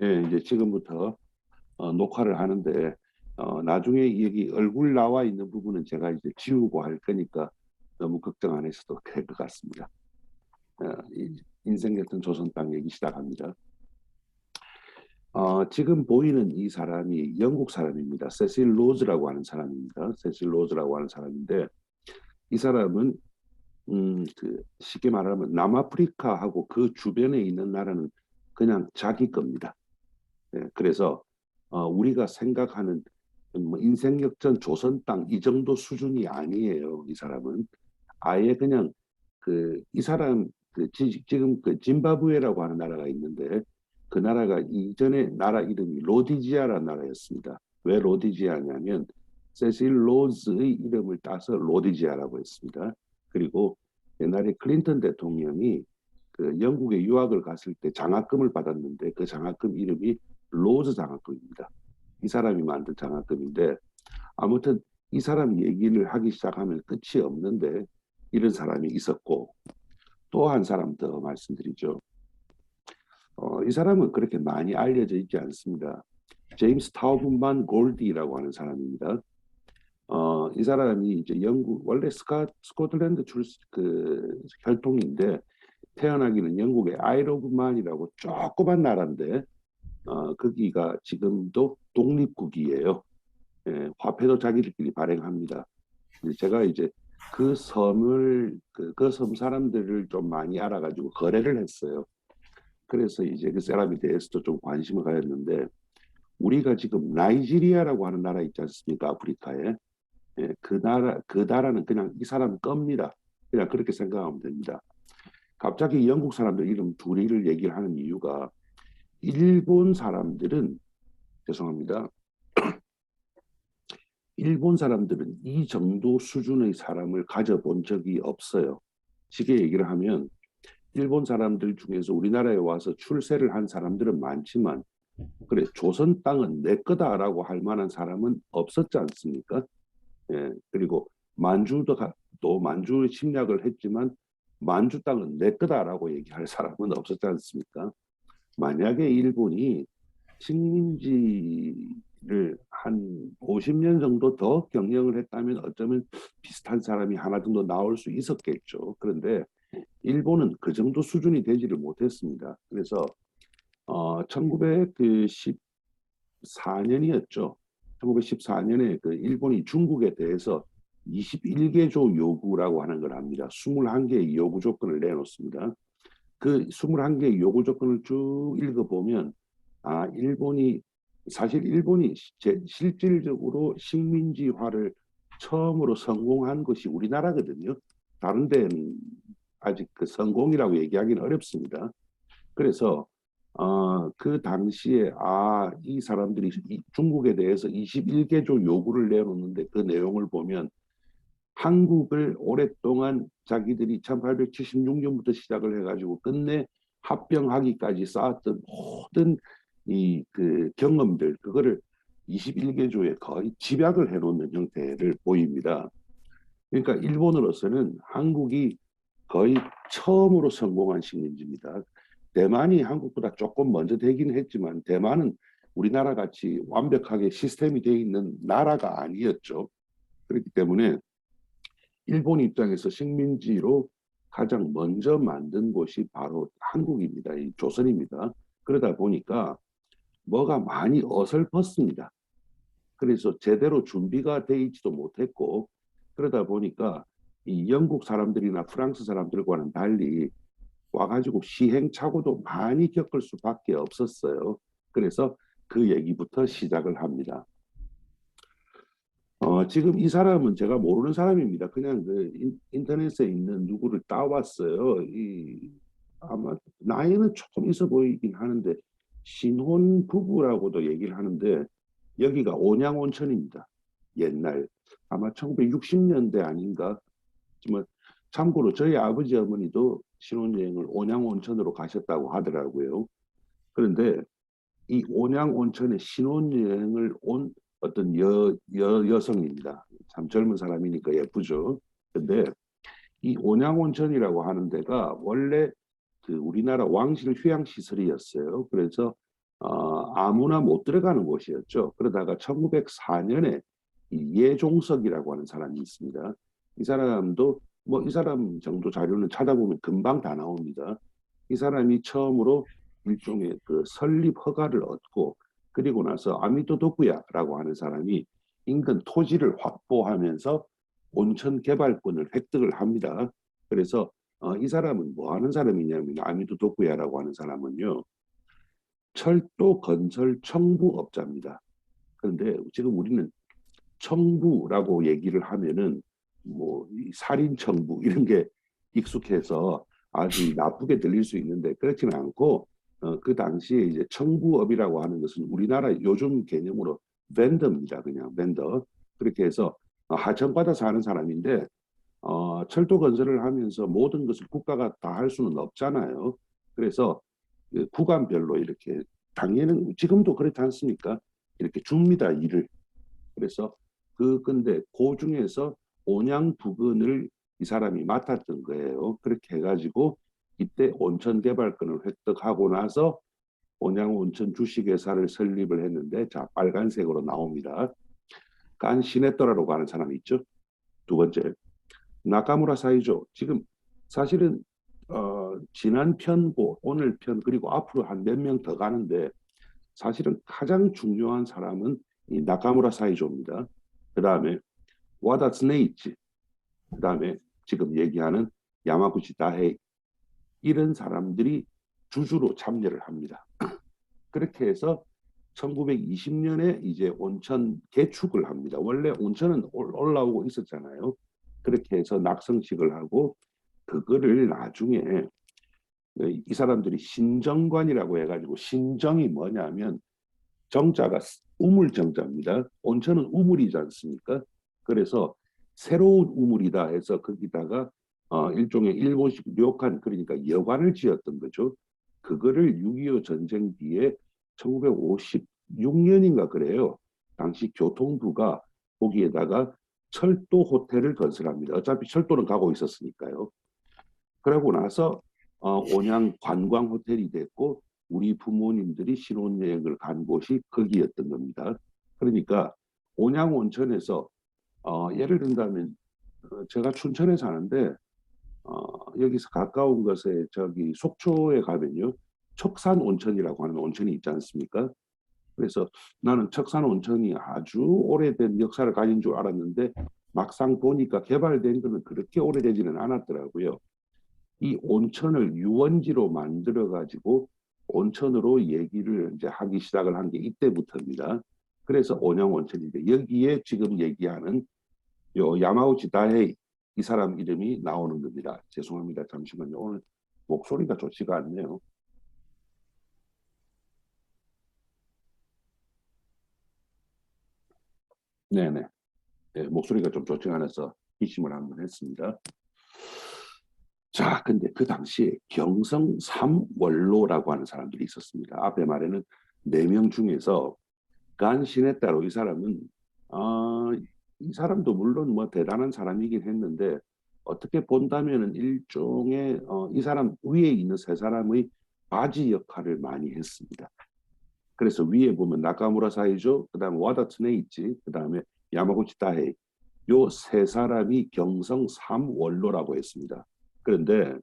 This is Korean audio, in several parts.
예, 이제 지금부터 녹화를 하는데 나중에 여기 얼굴 나와 있는 부분은 제가 이제 지우고 할 거니까 너무 걱정 안 하셔도 될 것 같습니다. 인생 같은 조선 땅 얘기 시작합니다. 지금 보이는 이 사람이 영국 사람입니다. 세실 로즈라고 하는 사람입니다. 세실 로즈라고 하는 사람인데 이 사람은 쉽게 말하면 남아프리카하고 그 주변에 있는 나라는 그냥 자기 겁니다. 예, 그래서 우리가 생각하는 뭐 인생 역전 조선 땅 이 정도 수준이 아니에요. 이 사람은 아예 그냥 이 사람 지금 그 짐바브웨라고 하는 나라가 있는데 그 나라가 이전에 나라 이름이 로디지아라는 나라였습니다. 왜 로디지아냐면 세실 로즈의 이름을 따서 로디지아라고 했습니다. 그리고 옛날에 클린턴 대통령이 그 영국에 유학을 갔을 때 장학금을 받았는데 그 장학금 이름이 로즈 장학금입니다. 이 사람이 만든 장학금인데 아무튼 이 사람 얘기를 하기 시작하면 끝이 없는데 이런 사람이 있었고 또 한 사람 더 말씀드리죠. 이 사람은 그렇게 많이 알려져 있지 않습니다. 제임스 타우브만 골디라고 하는 사람입니다. 이 사람이 이제 영국 원래 스코틀랜드 혈통인데 태어나기는 영국의 아일 오브 만이라고 조그만 나라인데 거기가 지금도 독립국이에요. 예, 화폐도 자기들끼리 발행합니다. 제가 이제 그 섬 사람들을 좀 많이 알아가지고 거래를 했어요. 그래서 이제 그 사람에 대해서도 좀 관심을 가졌는데 우리가 지금 나이지리아라고 하는 나라 있지 않습니까? 아프리카에. 예, 그 나라는 그냥 이 사람 겁니다. 그냥 그렇게 생각하면 됩니다. 갑자기 영국 사람들 이름 둘이를 얘기를 하는 이유가 일본 사람들은 죄송합니다. 일본 사람들은 이 정도 수준의 사람을 가져본 적이 없어요. 쉽게 얘기를 하면 일본 사람들 중에서 우리나라에 와서 출세를 한 사람들은 많지만 그래 조선 땅은 내 거다라고 할 만한 사람은 없었지 않습니까? 예, 그리고 또 만주 침략을 했지만 만주 땅은 내 거다라고 얘기할 사람은 없었지 않습니까? 만약에 일본이 식민지를 한 50년 정도 더 경영을 했다면 어쩌면 비슷한 사람이 하나 정도 나올 수 있었겠죠. 그런데 일본은 그 정도 수준이 되지를 못했습니다. 그래서 1914년이었죠. 1914년에 그 일본이 중국에 대해서 21개조 요구라고 하는 걸 합니다. 21개의 요구 조건을 내놓습니다. 그 21개의 요구 조건을 쭉 읽어보면 일본이 사실 일본이 실질적으로 식민지화를 처음으로 성공한 것이 우리나라거든요. 다른 데는 아직 그 성공이라고 얘기하기는 어렵습니다. 그래서 그 당시에 이 사람들이 중국에 대해서 21개조 요구를 내놓는데 그 내용을 보면 한국을 오랫동안 자기들이 1876년부터 시작을 해가지고 끝내 합병하기까지 쌓았던 모든 이 그 경험들 그거를 21개조에 거의 집약을 해놓는 형태를 보입니다. 그러니까 일본으로서는 한국이 거의 처음으로 성공한 식민지입니다. 대만이 한국보다 조금 먼저 되긴 했지만 대만은 우리나라 같이 완벽하게 시스템이 되어 있는 나라가 아니었죠. 그렇기 때문에 일본 입장에서 식민지로 가장 먼저 만든 곳이 바로 한국입니다. 이 조선입니다. 그러다 보니까 뭐가 많이 어설펐습니다. 그래서 제대로 준비가 돼 있지도 못했고 그러다 보니까 이 영국 사람들이나 프랑스 사람들과는 달리 와가지고 시행착오도 많이 겪을 수밖에 없었어요. 그래서 그 얘기부터 시작을 합니다. 지금 이 사람은 제가 모르는 사람입니다. 그냥 그 인터넷에 있는 누구를 따왔어요. 아마 나이는 조금 있어 보이긴 하는데 신혼 부부라고도 얘기를 하는데 여기가 온양온천입니다. 옛날 아마 1960년대 아닌가. 정말 참고로 저희 아버지 어머니도 신혼여행을 온양온천으로 가셨다고 하더라고요. 그런데 이 온양온천에 신혼여행을 온 어떤 여성입니다. 참 젊은 사람이니까 예쁘죠. 근데 이 온양온천이라고 하는 데가 원래 그 우리나라 왕실 휴양시설이었어요. 그래서 아무나 못 들어가는 곳이었죠. 그러다가 1904년에 이 예종석이라고 하는 사람이 있습니다. 이 사람도 뭐 이 사람 정도 자료는 찾아보면 금방 다 나옵니다. 이 사람이 처음으로 일종의 그 설립 허가를 얻고 그리고 나서 아미도 도쿠야라고 하는 사람이 인근 토지를 확보하면서 온천 개발권을 획득을 합니다. 그래서 이 사람은 뭐 하는 사람이냐면 아미도 도쿠야라고 하는 사람은요. 철도 건설 청부업자입니다. 그런데 지금 우리는 청부라고 얘기를 하면은 뭐 살인 청부 이런 게 익숙해서 아주 나쁘게 들릴 수 있는데 그렇지는 않고 그 당시에 이제 청부업이라고 하는 것은 우리나라 요즘 개념으로 벤더입니다. 그냥 벤더. 그렇게 해서 하청받아서 하는 사람인데 철도 건설을 하면서 모든 것을 국가가 다 할 수는 없잖아요. 그래서 그 구간별로 이렇게 당연히 지금도 그렇지 않습니까? 이렇게 줍니다 일을. 그래서 근데 그 중에서 온양 부근을 이 사람이 맡았던 거예요. 그렇게 해가지고 이때 온천 개발권을 획득하고 나서 온양 온천 주식회사를 설립을 했는데 자 빨간색으로 나옵니다. 간 시네토라고 하는 사람이 있죠. 두 번째 나카무라 사이조. 지금 사실은 지난 편고 오늘 편 그리고 앞으로 한 몇 명 더 가는데 사실은 가장 중요한 사람은 이 나카무라 사이조입니다. 그 다음에 와다 스네이치, 그 다음에 지금 얘기하는 야마구치 다헤이 이런 사람들이 주주로 참여를 합니다. 그렇게 해서 1920년에 이제 온천 개축을 합니다. 원래 온천은 올라오고 있었잖아요. 그렇게 해서 낙성식을 하고 그거를 나중에 이 사람들이 신정관이라고 해가지고 신정이 뭐냐면 정자가 우물 정자입니다. 온천은 우물이지 않습니까? 그래서 새로운 우물이다 해서 거기다가 일종의 일본식 료칸 그러니까 여관을 지었던 거죠. 그거를 6.25 전쟁 뒤에 1956년인가 그래요. 당시 교통부가 거기에다가 철도 호텔을 건설합니다. 어차피 철도는 가고 있었으니까요. 그러고 나서 온양 관광 호텔이 됐고 우리 부모님들이 신혼여행을 간 곳이 거기였던 겁니다. 그러니까 온양 온천에서 예를 든다면 제가 춘천에 사는데 여기서 가까운 것에 저기 속초에 가면요 척산 온천이라고 하는 온천이 있지 않습니까? 그래서 나는 척산 온천이 아주 오래된 역사를 가진 줄 알았는데 막상 보니까 개발된 것은 그렇게 오래되지는 않았더라고요. 이 온천을 유원지로 만들어 가지고 온천으로 얘기를 이제 하기 시작을 한 게 이때부터입니다. 그래서 온양 온천인데 여기에 지금 얘기하는 요 야마우치 다헤이 이 사람 이름이 나오는 겁니다. 죄송합니다. 잠시만요. 오늘 목소리가 좋지가 않네요. 네네. 네, 목소리가 좀 좋지가 않아서 기침을 한번 했습니다. 자, 근데 그 당시에 경성 삼원로라고 하는 사람들이 있었습니다. 앞에 말에는 4명 중에서 간신에 따로 이 사람은 이 사람도 물론 뭐 대단한 사람이긴 했는데 어떻게 본다면은 일종의 이 사람 위에 있는 3사람의 바지 역할을 많이 했습니다. 그래서 위에 보면 나카무라 사이조, 그다음에 와다 트네이치, 그다음에 야마구치 다헤이 요 3사람이 경성 삼원로라고 했습니다. 그런데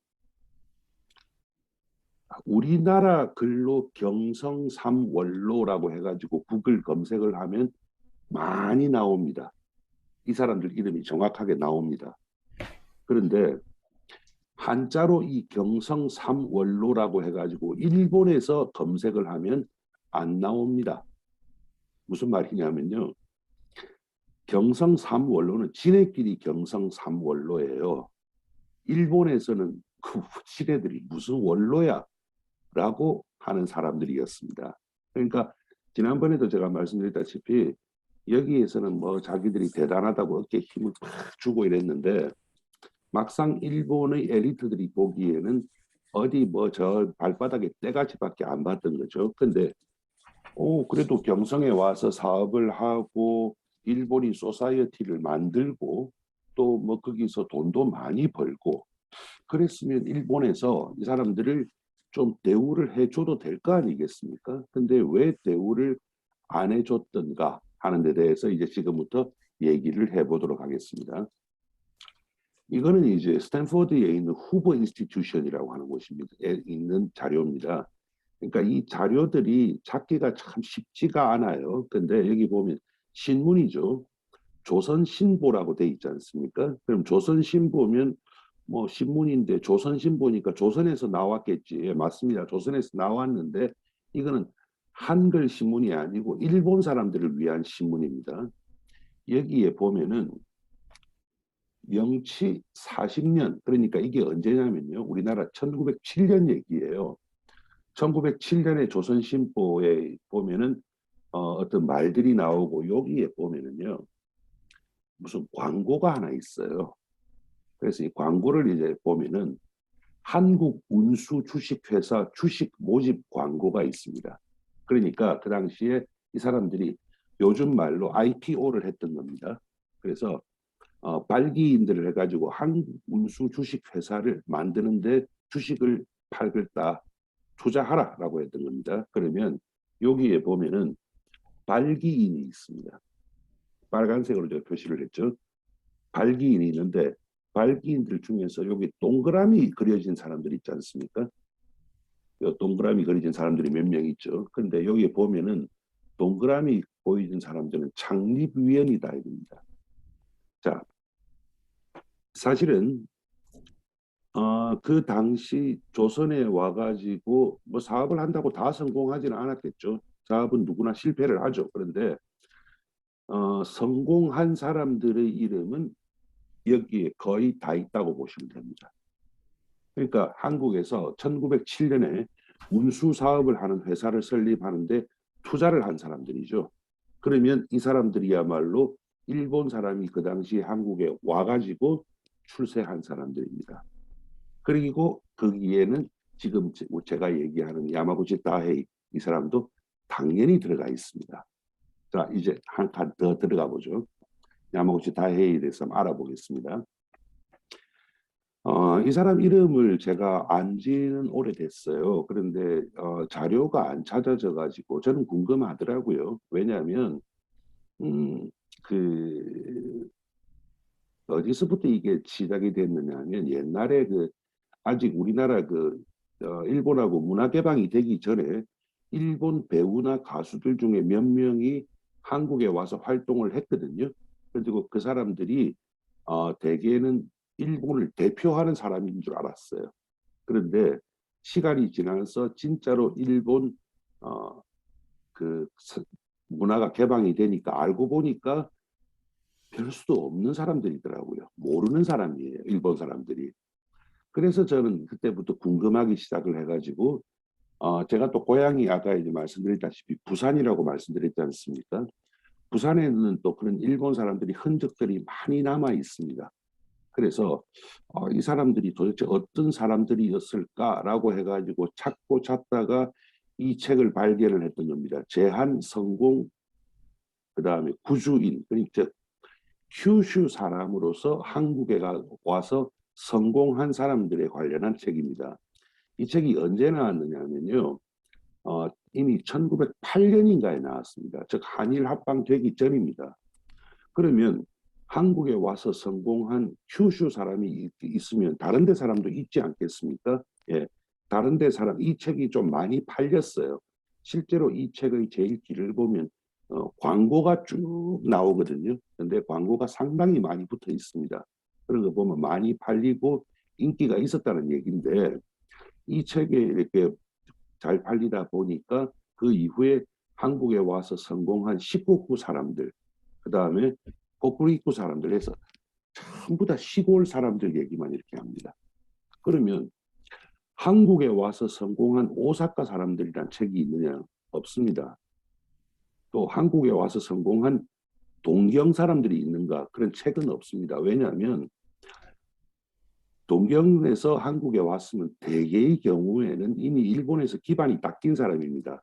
우리나라 글로 경성 삼원로라고 해가지고 구글 검색을 하면 많이 나옵니다. 이 사람들 이름이 정확하게 나옵니다. 그런데 한자로 이 경성 삼원로라고 해가지고 일본에서 검색을 하면 안 나옵니다. 무슨 말이냐면요. 경성 삼원로는 지네끼리 경성 삼원로예요. 일본에서는 그 지네들이 무슨 원로야? 라고 하는 사람들이었습니다. 그러니까 지난번에도 제가 말씀드렸다시피 여기에서는 뭐 자기들이 대단하다고 어깨에 힘을 팍 주고 이랬는데 막상 일본의 엘리트들이 보기에는 어디 뭐 저 발바닥에 때가지밖에 안 봤던 거죠. 근데 그래도 경성에 와서 사업을 하고 일본이 소사이어티를 만들고 또 뭐 거기서 돈도 많이 벌고 그랬으면 일본에서 이 사람들을 좀 대우를 해줘도 될 거 아니겠습니까? 근데 왜 대우를 안 해줬던가 하는 데 대해서 이제 지금부터 얘기를 해보도록 하겠습니다. 이거는 이제 스탠포드에 있는 후버 인스티튜션이라고 하는 곳입니다. 있는 자료입니다. 그러니까 이 자료들이 찾기가 참 쉽지가 않아요. 근데 여기 보면 신문이죠. 조선신보라고 돼 있지 않습니까? 그럼 조선신보면 뭐 신문인데 조선신보니까 조선에서 나왔겠지. 예, 맞습니다. 조선에서 나왔는데 이거는 한글 신문이 아니고 일본 사람들을 위한 신문입니다. 여기에 보면은 영치 40년, 그러니까 이게 언제냐면요. 우리나라 1907년 얘기예요. 1907년에 조선신보에 보면은 어떤 말들이 나오고 여기에 보면은요. 무슨 광고가 하나 있어요. 그래서 이 광고를 이제 보면은 한국운수주식회사 주식 모집 광고가 있습니다. 그러니까 그 당시에 이 사람들이 요즘 말로 IPO를 했던 겁니다. 그래서 발기인들을 해가지고 한국운수주식회사를 만드는데 주식을 팔겠다, 투자하라라고 했던 겁니다. 그러면 여기에 보면은 발기인이 있습니다. 빨간색으로 제가 표시를 했죠. 발기인이 있는데 발기인들 중에서 여기 동그라미 그려진 사람들 있지 않습니까? 요 동그라미 그려진 사람들이 몇 명 있죠. 근데 여기 보면은 동그라미 보이는 사람들은 창립위원이다 이겁니다. 자, 사실은 그 당시 조선에 와가지고 뭐 사업을 한다고 다 성공하지는 않았겠죠. 사업은 누구나 실패를 하죠. 그런데 성공한 사람들의 이름은 여기에 거의 다 있다고 보시면 됩니다. 그러니까 한국에서 1907년에 운수 사업을 하는 회사를 설립하는데 투자를 한 사람들이죠. 그러면 이 사람들이야말로 일본 사람이 그 당시 한국에 와가지고 출세한 사람들입니다. 그리고 거기에는 지금 제가 얘기하는 야마구치 다헤이 이 사람도 당연히 들어가 있습니다. 자, 이제 한 칸 더 들어가 보죠. 야마구치 다헤이에 대해서 한번 알아보겠습니다. 이 사람 이름을 제가 안 지는 오래됐어요. 그런데 자료가 안 찾아져 가지고 저는 궁금하더라고요. 왜냐하면 음, 그 어디서부터 이게 시작이 됐느냐 하면 옛날에 그 아직 우리나라 그 일본하고 문화 개방이 되기 전에 일본 배우나 가수들 중에 몇 명이 한국에 와서 활동을 했거든요. 그리고 그 사람들이 대개는 일본을 대표하는 사람인 줄 알았어요. 그런데 시간이 지나서 진짜로 일본 어, 그 문화가 개방이 되니까 알고 보니까 별 수도 없는 사람들이더라고요. 모르는 사람이에요. 일본 사람들이. 그래서 저는 그때부터 궁금하기 시작을 해가지고 제가 또 고향이 아까 이제 말씀드렸다시피 부산이라고 말씀드렸지 않습니까? 부산에는 또 그런 일본 사람들이 흔적들이 많이 남아 있습니다. 그래서 이 사람들이 도대체 어떤 사람들이었을까라고 해가지고 찾고 찾다가 이 책을 발견을 했던 겁니다. 제한 성공 그다음에 구주인 그러니까 큐슈 사람으로서 한국에 와서 성공한 사람들에 관련한 책입니다. 이 책이 언제 나왔느냐면요. 이미 1908년인가에 나왔습니다. 즉 한일 합방 되기 전입니다. 그러면 한국에 와서 성공한 큐슈 사람이 있으면 다른 데 사람도 있지 않겠습니까? 예, 다른 데 사람 이 책이 좀 많이 팔렸어요. 실제로 이 책의 제일 길을 보면 광고가 쭉 나오거든요. 근데 광고가 상당히 많이 붙어 있습니다. 그런 거 보면 많이 팔리고 인기가 있었다는 얘기인데 이 책에 이렇게 잘 팔리다 보니까 그 이후에 한국에 와서 성공한 19구 사람들, 그 다음에 거꾸로 사람들 해서 전부 다 시골 사람들 얘기만 이렇게 합니다. 그러면 한국에 와서 성공한 오사카 사람들이란 책이 있느냐? 없습니다. 또 한국에 와서 성공한 동경 사람들이 있는가? 그런 책은 없습니다. 왜냐하면 동경에서 한국에 왔으면 대개의 경우에는 이미 일본에서 기반이 닦인 사람입니다.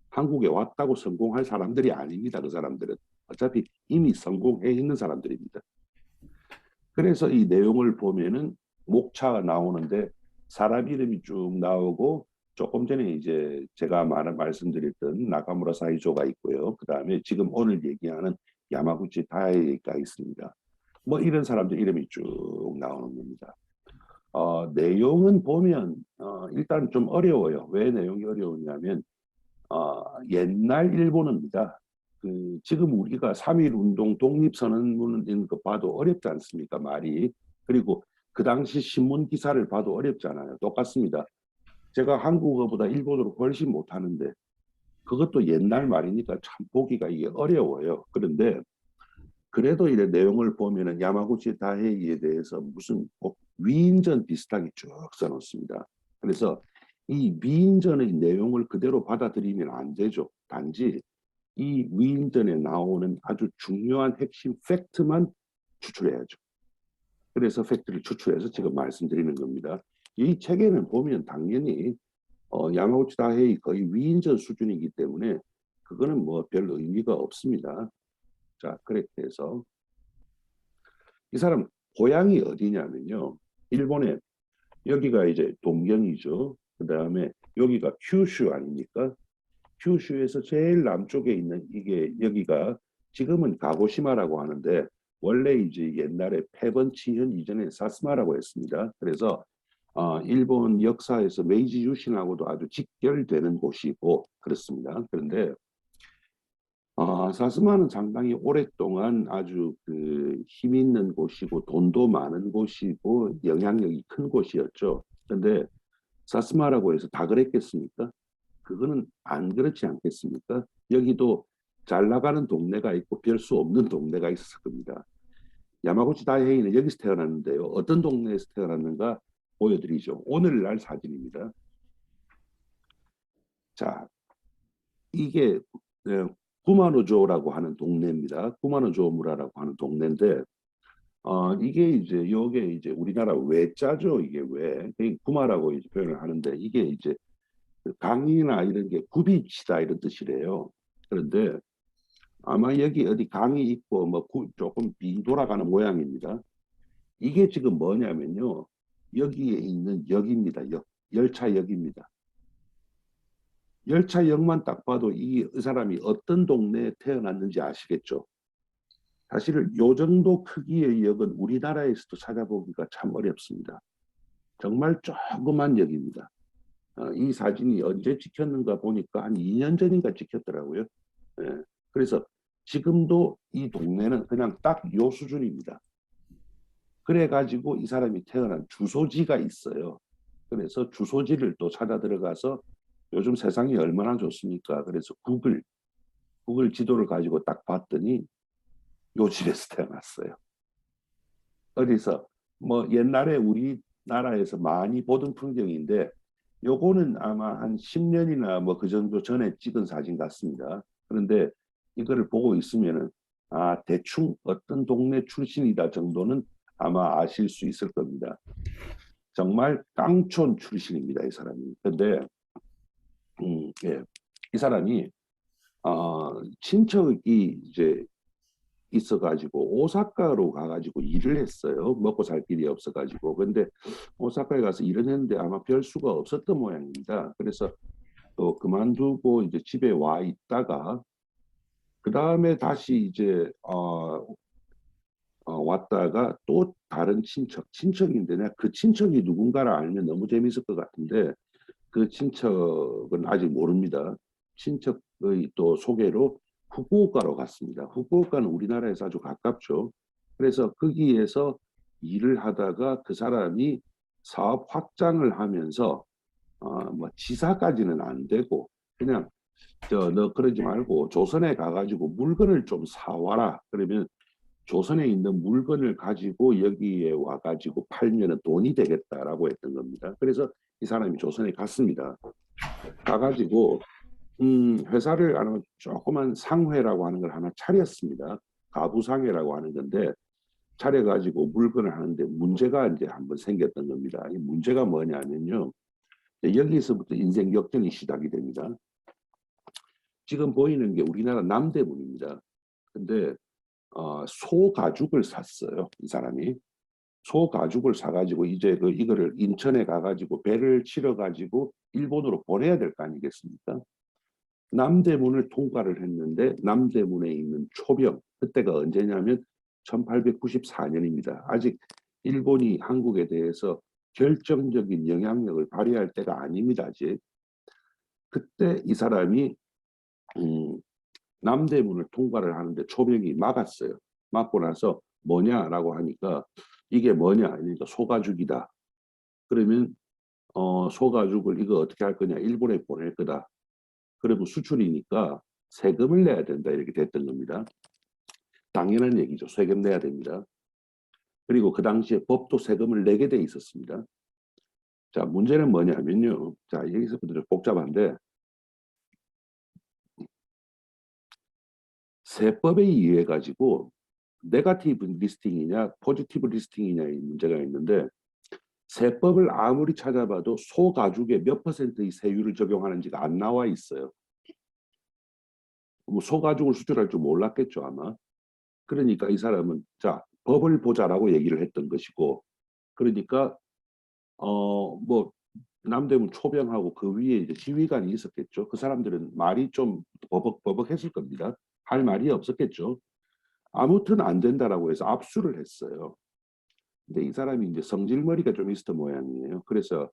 한국에 왔다고 성공할 사람들이 아닙니다. 그 사람들은 어차피 이미 성공해 있는 사람들입니다. 그래서 이 내용을 보면은 목차가 나오는데 사람 이름이 쭉 나오고 조금 전에 이제 제가 말씀드렸던 나카무라 사이조가 있고요. 그 다음에 지금 오늘 얘기하는 야마구치 다이가 있습니다. 뭐 이런 사람들 이름이 쭉 나오는 겁니다. 내용은 보면 일단 좀 어려워요. 왜 내용이 어려우냐면 옛날 일본어입니다. 지금 우리가 3.1 운동 독립선언문 이런 거 봐도 어렵지 않습니까? 말이. 그리고 그 당시 신문 기사를 봐도 어렵잖아요. 똑같습니다. 제가 한국어보다 일본어를 훨씬 못하는데 그것도 옛날 말이니까 참 보기가 이게 어려워요. 그런데 그래도 이 내용을 보면은 야마구치 다헤이에 대해서 무슨 위인전 비슷하게 쭉 써놓습니다. 그래서 이 위인전의 내용을 그대로 받아들이면 안 되죠. 단지 이 위인전에 나오는 아주 중요한 핵심 팩트만 추출해야죠. 그래서 팩트를 추출해서 지금 말씀드리는 겁니다. 이 책에는 보면 당연히 야마구치 다헤이 거의 위인전 수준이기 때문에 그거는 뭐 별 의미가 없습니다. 자, 그렇게 해서 이 사람 고향이 어디냐면요. 일본에 여기가 이제 동경이죠. 그 다음에 여기가 큐슈 아닙니까? 큐슈에서 제일 남쪽에 있는 이게 여기가 지금은 가고시마라고 하는데 원래 이제 옛날에 패번 치현 이전에 사스마라고 했습니다. 그래서 일본 역사에서 메이지 유신하고도 아주 직결되는 곳이고 그렇습니다. 그런데 사스마는 상당히 오랫동안 아주 힘 있는 곳이고 돈도 많은 곳이고 영향력이 큰 곳이었죠. 그런데 사스마라고 해서 다 그랬겠습니까? 그거는 안 그렇지 않겠습니까? 여기도 잘 나가는 동네가 있고 별 수 없는 동네가 있었을 겁니다. 야마구치 다이헤이는 여기서 태어났는데요. 어떤 동네에서 태어났는가 보여드리죠. 오늘날 사진입니다. 자, 이게 구마노조라고 하는 동네입니다. 구마노조 무라라고 하는 동네인데 이게 이제 요게 이제 우리나라 외자죠. 이게 왜 구마라고 이제 표현을 하는데 이게 이제 강이나 이런 게 굽이치다 이런 뜻이래요. 그런데 아마 여기 어디 강이 있고 뭐 조금 빙 돌아가는 모양입니다. 이게 지금 뭐냐면요. 여기에 있는 역입니다. 열차역입니다. 열차역만 딱 봐도 이 사람이 어떤 동네에 태어났는지 아시겠죠? 사실 요 정도 크기의 역은 우리나라에서도 찾아보기가 참 어렵습니다. 정말 조그만 역입니다. 이 사진이 언제 찍혔는가 보니까 한 2년 전인가 찍혔더라고요. 예. 그래서 지금도 이 동네는 그냥 딱 요 수준입니다. 그래가지고 이 사람이 태어난 주소지가 있어요. 그래서 주소지를 또 찾아 들어가서 요즘 세상이 얼마나 좋습니까? 그래서 구글 지도를 가지고 딱 봤더니 요 집에서 태어났어요. 어디서 뭐 옛날에 우리나라에서 많이 보던 풍경인데 요거는 아마 한 10년이나 뭐 그 정도 전에 찍은 사진 같습니다. 그런데 이거를 보고 있으면은 대충 어떤 동네 출신이다 정도는 아마 아실 수 있을 겁니다. 정말 깡촌 출신입니다, 이 사람이. 근데 예. 이 사람이 친척이 이제 있어가지고 오사카로 가가지고 일을 했어요. 먹고 살 길이 없어가지고. 근데 오사카에 가서 일을 했는데 아마 별 수가 없었던 모양입니다. 그래서 또 그만두고 이제 집에 와 있다가 그 다음에 다시 이제 왔다가 또 다른 친척인데 내가 그 친척이 누군가를 알면 너무 재밌을 것 같은데 그 친척은 아직 모릅니다. 친척의 또 소개로 후쿠오카로 갔습니다. 후쿠오카는 우리나라에서 아주 가깝죠. 그래서 거기에서 일을 하다가 그 사람이 사업 확장을 하면서 뭐 지사까지는 안 되고 그냥 너 그러지 말고 조선에 가가지고 물건을 좀 사와라. 그러면 조선에 있는 물건을 가지고 여기에 와가지고 팔면 돈이 되겠다라고 했던 겁니다. 그래서 이 사람이 조선에 갔습니다. 가가지고 회사를 아마 조그만 상회라고 하는 걸 하나 차렸습니다. 가부상회라고 하는 건데 차려가지고 물건을 하는데 문제가 이제 한번 생겼던 겁니다. 이 문제가 뭐냐면요. 여기서부터 인생 역전이 시작이 됩니다. 지금 보이는 게 우리나라 남대문입니다. 근데 소 가죽을 샀어요. 이 사람이. 소 가죽을 사가지고 이제 이거를 인천에 가가지고 배를 실어가지고 일본으로 보내야 될 거 아니겠습니까? 남대문을 통과를 했는데 남대문에 있는 초병, 그때가 언제냐면 1894년입니다. 아직 일본이 한국에 대해서 결정적인 영향력을 발휘할 때가 아닙니다. 아직. 그때 이 사람이 음, 남대문을 통과를 하는데 초병이 막았어요. 막고 나서 뭐냐라고 하니까 이게 뭐냐? 그러니까 소가죽이다. 그러면 소가죽을 이거 어떻게 할 거냐? 일본에 보낼 거다. 그리고 수출이니까 세금을 내야 된다 이렇게 됐던 겁니다. 당연한 얘기죠. 세금 내야 됩니다. 그리고 그 당시에 법도 세금을 내게 돼 있었습니다. 자, 문제는 뭐냐면요. 자, 여기서부터 복잡한데 세법에 의해 가지고 네거티브 리스팅이냐 포지티브 리스팅이냐의 문제가 있는데 세법을 아무리 찾아봐도 소가죽에 몇 퍼센트의 세율을 적용하는지가 안 나와 있어요. 뭐 소가죽을 수출할 줄 몰랐겠죠 아마. 그러니까 이 사람은 자 법을 보자라고 얘기를 했던 것이고 그러니까 뭐 남대문 초병하고 그 위에 이제 지휘관이 있었겠죠. 그 사람들은 말이 좀 버벅버벅했을 겁니다. 할 말이 없었겠죠. 아무튼 안 된다라고 해서 압수를 했어요. 근데 이 사람이 이제 성질머리가 좀 있었던 모양이에요. 그래서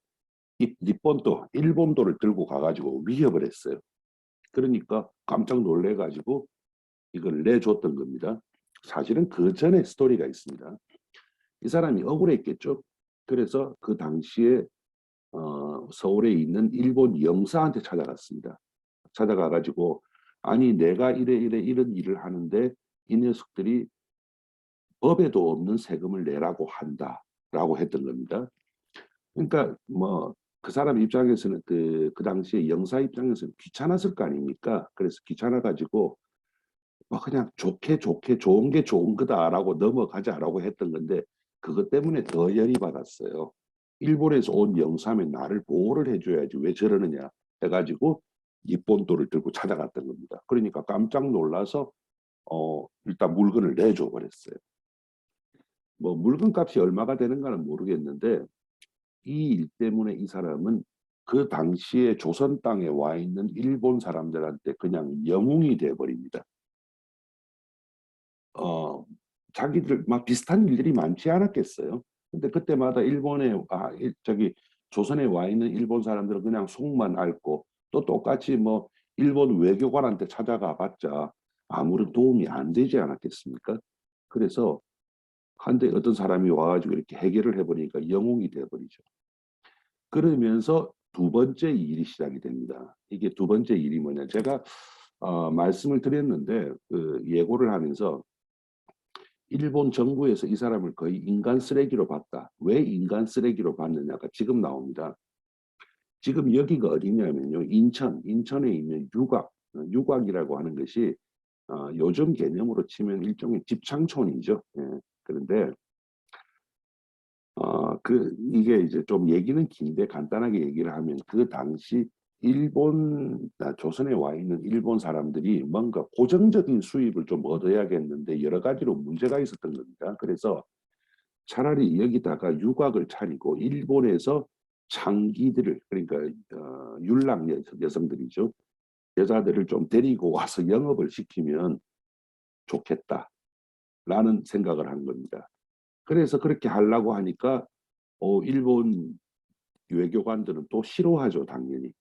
이 니폰도 일본도를 들고 가가지고 위협을 했어요. 그러니까 깜짝 놀래가지고 이걸 내줬던 겁니다. 사실은 그 전에 스토리가 있습니다. 이 사람이 억울했겠죠. 그래서 그 당시에 서울에 있는 일본 영사한테 찾아갔습니다. 찾아가가지고 아니 내가 이래 이런 일을 하는데 이 녀석들이 법에도 없는 세금을 내라고 한다라고 했던 겁니다. 그러니까 뭐 그 사람 입장에서는 그 당시에 영사 입장에서는 귀찮았을 거 아닙니까? 그래서 귀찮아가지고 뭐 그냥 좋게 좋은 게 좋은 거다라고 넘어가자라고 했던 건데 그것 때문에 더 열이 받았어요. 일본에서 온 영사면 나를 보호를 해줘야지 왜 저러느냐 해가지고 입본도를 들고 찾아갔던 겁니다. 그러니까 깜짝 놀라서 일단 물건을 내줘 버렸어요. 뭐 물건 값이 얼마가 되는가는 모르겠는데 이 일 때문에 이 사람은 그 당시에 조선 땅에 와 있는 일본 사람들한테 그냥 영웅이 돼 버립니다. 어, 자기들 막 비슷한 일들이 많지 않았겠어요. 근데 그때마다 일본에 저기 조선에 와 있는 일본 사람들은 그냥 속만 앓고 또 똑같이 뭐 일본 외교관한테 찾아가 봤자 아무런 도움이 안 되지 않았겠습니까? 그래서 한데 어떤 사람이 와가지고 이렇게 해결을 해버리니까 영웅이 돼버리죠. 그러면서 두 번째 일이 시작이 됩니다. 이게 두 번째 일이 뭐냐? 제가 말씀을 드렸는데 그 예고를 하면서 일본 정부에서 이 사람을 거의 인간 쓰레기로 봤다. 왜 인간 쓰레기로 봤느냐가 지금 나옵니다. 지금 여기가 어디냐면요. 인천에 있는 유곽이라고 하는 것이 요즘 개념으로 치면 일종의 집창촌이죠. 예. 그런데 이게 이제 좀 얘기는 긴데 간단하게 얘기를 하면 그 당시 조선에 와 있는 일본 사람들이 뭔가 고정적인 수입을 좀 얻어야겠는데 여러 가지로 문제가 있었던 겁니다. 그래서 차라리 여기다가 유곽을 차리고 일본에서 장기들을 그러니까 율랑 여성들이죠. 여자들을 좀 데리고 와서 영업을 시키면 좋겠다라는 생각을 한 겁니다. 그래서 그렇게 하려고 하니까 일본 외교관들은 또 싫어하죠, 당연히.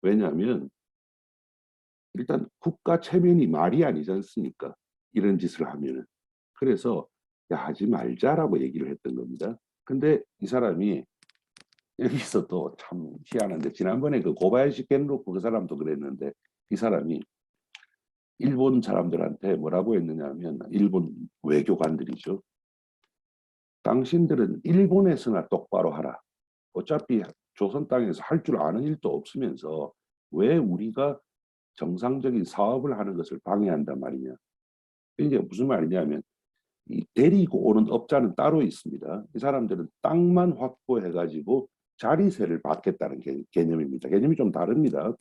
왜냐하면 일단 국가 체면이 말이 아니지 않습니까? 이런 짓을 하면은. 그래서 야, 하지 말자라고 얘기를 했던 겁니다. 근데 이 사람이 여기서 또 참 희한한데 지난번에 그 고바야시 겐로쿠 그 사람도 그랬는데 이 사람이 일본 사람들한테 뭐라고 했느냐면 일본 외교관들이죠. 당신들은 일본에서나 똑바로 하라. 어차피 조선 땅에서 할 줄 아는 일도 없으면서 왜 우리가 정상적인 사업을 하는 것을 방해한단 말이냐. 이게 무슨 말이냐면 이 데리고 오는 업자는 따로 있습니다. 이 사람들은 땅만 확보해가지고 자리세를 받겠다는 개념입니다. 개념이 좀 다릅니다.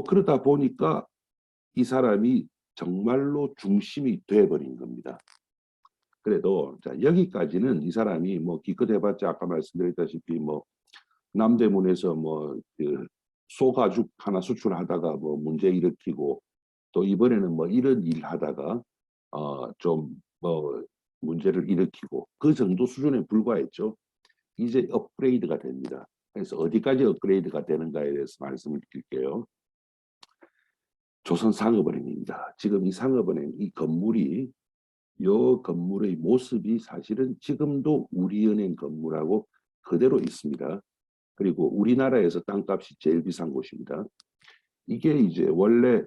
그러다 보니까 이 사람이 정말로 중심이 돼버린 겁니다. 그래도 자, 여기까지는 이 사람이 뭐 기껏 해봤자 아까 말씀드렸다시피 뭐 남대문에서 뭐그 소가죽 하나 수출하다가 뭐 문제 일으키고 또 이번에는 뭐 이런 일 하다가 좀 뭐 문제를 일으키고 그 정도 수준에 불과했죠. 이제 업그레이드가 됩니다. 그래서 어디까지 업그레이드가 되는가에 대해서 말씀을 드릴게요. 조선상업은행입니다. 지금 이 상업은행 이 건물이 이 건물의 모습이 사실은 지금도 우리은행 건물하고 그대로 있습니다. 그리고 우리나라에서 땅값이 제일 비싼 곳입니다. 이게 이제 원래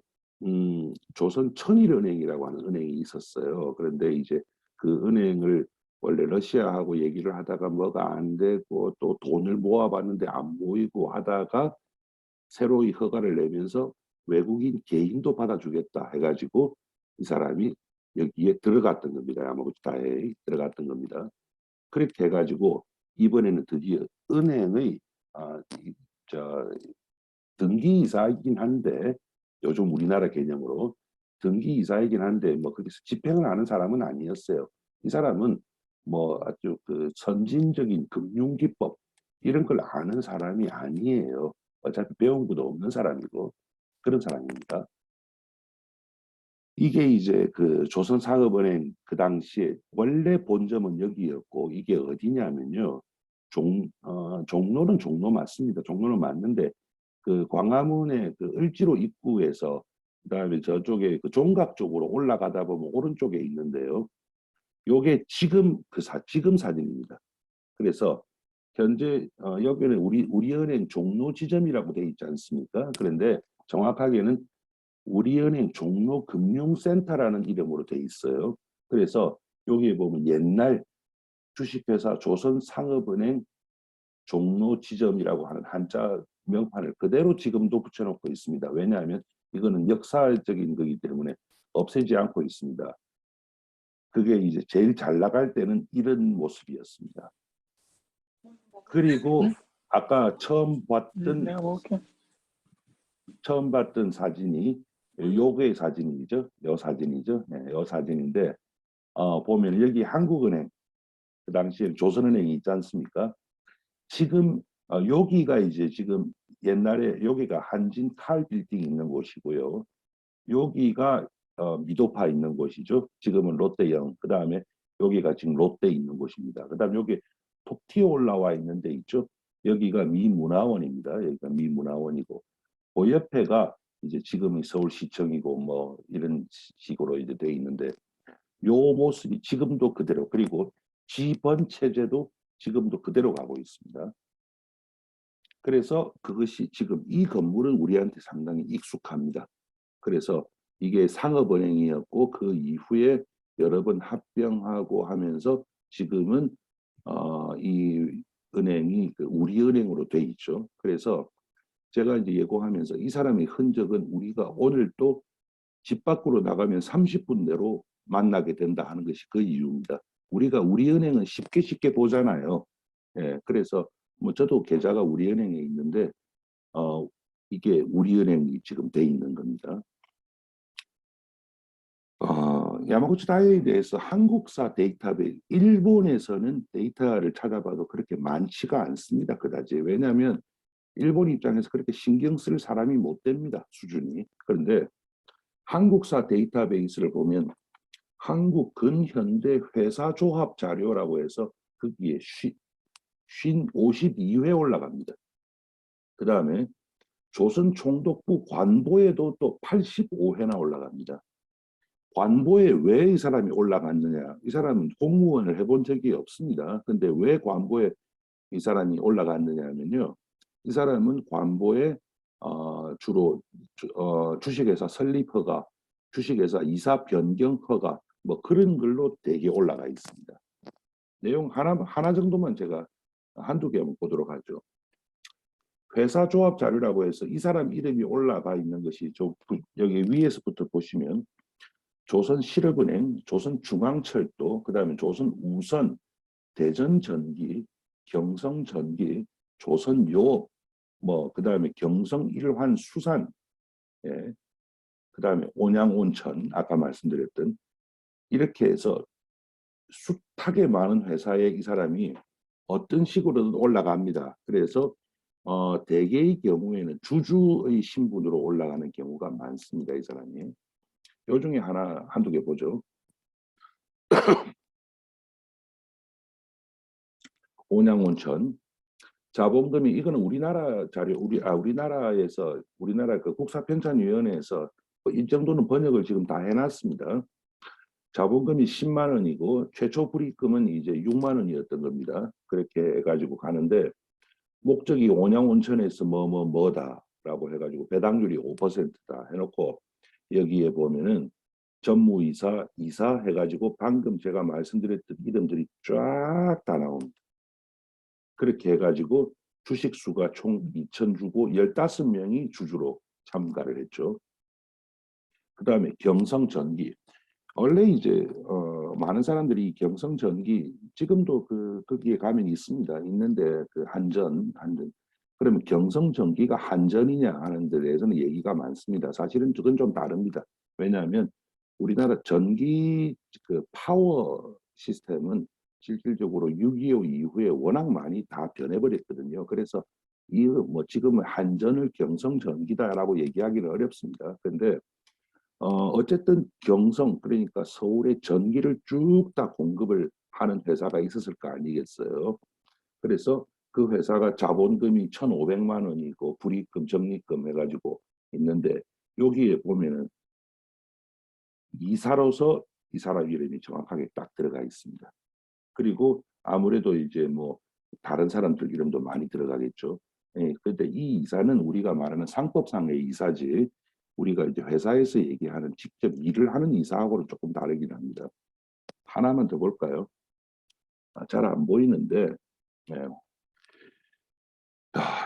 조선 천일은행이라고 하는 은행이 있었어요. 그런데 이제 그 은행을 원래 러시아하고 얘기를 하다가 뭐가 안 되고 또 돈을 모아봤는데 안 모이고 하다가 새로이 허가를 내면서 외국인 개인도 받아주겠다 해가지고 이 사람이 여기에 들어갔던 겁니다. 야마구치다에 들어갔던 겁니다. 그렇게 해가지고 이번에는 드디어 은행의 저 등기이사이긴 한데 요즘 우리나라 개념으로 등기이사이긴 한데 뭐 그렇게 집행을 하는 사람은 아니었어요. 이 사람은 뭐 아주 그 선진적인 금융기법 이런 걸 아는 사람이 아니에요. 어차피 배운 것도 없는 사람이고 그런 사람입니다. 이게 이제 그 조선상업은행 그 당시에 원래 본점은 여기였고 이게 어디냐면요. 종로는 종로 맞습니다. 종로는 맞는데 그 광화문의 그 을지로 입구에서 그다음에 저쪽에 그 종각 쪽으로 올라가다 보면 오른쪽에 있는데요. 요게 지금 지금 사진입니다. 그래서 현재 여기는 우리은행 종로 지점이라고 돼 있지 않습니까? 그런데 정확하게는 우리은행 종로금융센터라는 이름으로 돼 있어요. 그래서 여기에 보면 옛날 주식회사 조선상업은행 종로 지점이라고 하는 한자 명판을 그대로 지금도 붙여놓고 있습니다. 왜냐하면 이거는 역사적인 거기 때문에 없애지 않고 있습니다. 그게 이제 제일 잘 나갈 때는 이런 모습이었습니다. 그리고 아까 처음 봤던 사진이 요거의 사진이죠. 요 사진이죠. 네, 요 사진인데 보면 여기 한국은행 그 당시에 조선은행이 있지 않습니까? 지금 여기가 이제 지금 옛날에 여기가 한진 칼 빌딩 있는 곳이고요. 여기가 미도파 있는 곳이죠. 지금은 롯데영. 그 다음에 여기가 지금 롯데 있는 곳입니다. 그 다음에 여기 톡 튀어 올라와 있는 데 있죠. 여기가 미문화원입니다. 여기가 미문화원이고 그 옆에가 이제 지금의 서울시청이고 뭐 이런 식으로 이제 돼 있는데 요 모습이 지금도 그대로 그리고 지번 체제도 지금도 그대로 가고 있습니다. 그래서 그것이 지금 이 건물은 우리한테 상당히 익숙합니다. 그래서 이게 상업은행이었고 그 이후에 여러 번 합병하고 하면서 지금은 이 은행이 그 우리은행으로 돼 있죠. 그래서 제가 이제 예고하면서 이 사람의 흔적은 우리가 오늘 또 집 밖으로 나가면 30분 내로 만나게 된다 하는 것이 그 이유입니다. 우리가 우리은행은 쉽게 쉽게 보잖아요. 예, 그래서 뭐 저도 계좌가 우리은행에 있는데 이게 우리은행이 지금 돼 있는 겁니다. 야마구치 다이오에 대해서 한국사 데이터베이스, 일본에서는 데이터를 찾아봐도 그렇게 많지가 않습니다. 그다지. 왜냐하면 일본 입장에서 그렇게 신경 쓸 사람이 못 됩니다. 수준이. 그런데 한국사 데이터베이스를 보면 한국 근현대 회사 조합 자료라고 해서 거기에 52회 올라갑니다. 그 다음에 조선 총독부 관보에도 또 85회나 올라갑니다. 관보에 왜 이 사람이 올라갔느냐? 이 사람은 공무원을 해본 적이 없습니다. 근데 왜 관보에 이 사람이 올라갔느냐 하면요. 이 사람은 관보에 주로 주식회사 설립 허가, 주식회사 이사 변경 허가 뭐 그런 걸로 대개 올라가 있습니다. 내용 하나 정도만 제가 한두 개만 보도록 하죠. 회사 조합 자료라고 해서 이 사람 이름이 올라가 있는 것이 여기 위에서부터 보시면 조선실업은행, 조선중앙철도, 그 다음에 조선우선, 대전전기, 경성전기, 조선유업, 뭐 그 다음에 경성일환수산, 예, 그 다음에 온양온천 아까 말씀드렸던 이렇게 해서 숱하게 많은 회사에 이 사람이 어떤 식으로든 올라갑니다. 그래서 대개의 경우에는 주주의 신분으로 올라가는 경우가 많습니다. 이 사람이. 요 중에 하나 한두 개 보죠. 온양온천. 자본금이 이거는 우리나라 자료 우리나라에서 우리나라 그 국사편찬위원회에서 이 정도는 번역을 지금 다 해놨습니다. 자본금이 10만 원이고 최초 불입금은 이제 6만 원이었던 겁니다. 그렇게 해가지고 가는데 목적이 온양온천에서 뭐다라고 해가지고 배당률이 5%다 해놓고 여기에 보면은 전무이사, 이사 해가지고 방금 제가 말씀드렸던 이름들이 쫙 다 나옵니다. 그렇게 해가지고 주식수가 총 2,000주고 15명이 주주로 참가를 했죠. 그 다음에 경성전기. 원래 이제 많은 사람들이 경성전기 지금도 거기에 가면 있습니다. 있는데 그 한전 그러면 경성전기가 한전이냐 하는 데 대해서는 얘기가 많습니다. 사실은 그건 좀 다릅니다. 왜냐하면 우리나라 전기 그 파워 시스템은 실질적으로 6.25 이후에 워낙 많이 다 변해버렸거든요. 그래서 이 뭐 지금은 한전을 경성전기다라고 얘기하기는 어렵습니다. 그런데 어쨌든 경성 그러니까 서울에 전기를 쭉 다 공급을 하는 회사가 있었을 거 아니겠어요. 그래서 그 회사가 자본금이 1,500만 원이고 불입금, 적립금 해가지고 있는데 여기에 보면은 이사로서 이 사람 이름이 정확하게 딱 들어가 있습니다. 그리고 아무래도 이제 뭐 다른 사람들 이름도 많이 들어가겠죠. 예, 근데 이 이사는 우리가 말하는 상법상의 이사지 우리가 이제 회사에서 얘기하는 직접 일을 하는 이사하고는 조금 다르긴 합니다. 하나만 더 볼까요? 잘 안 보이는데 예.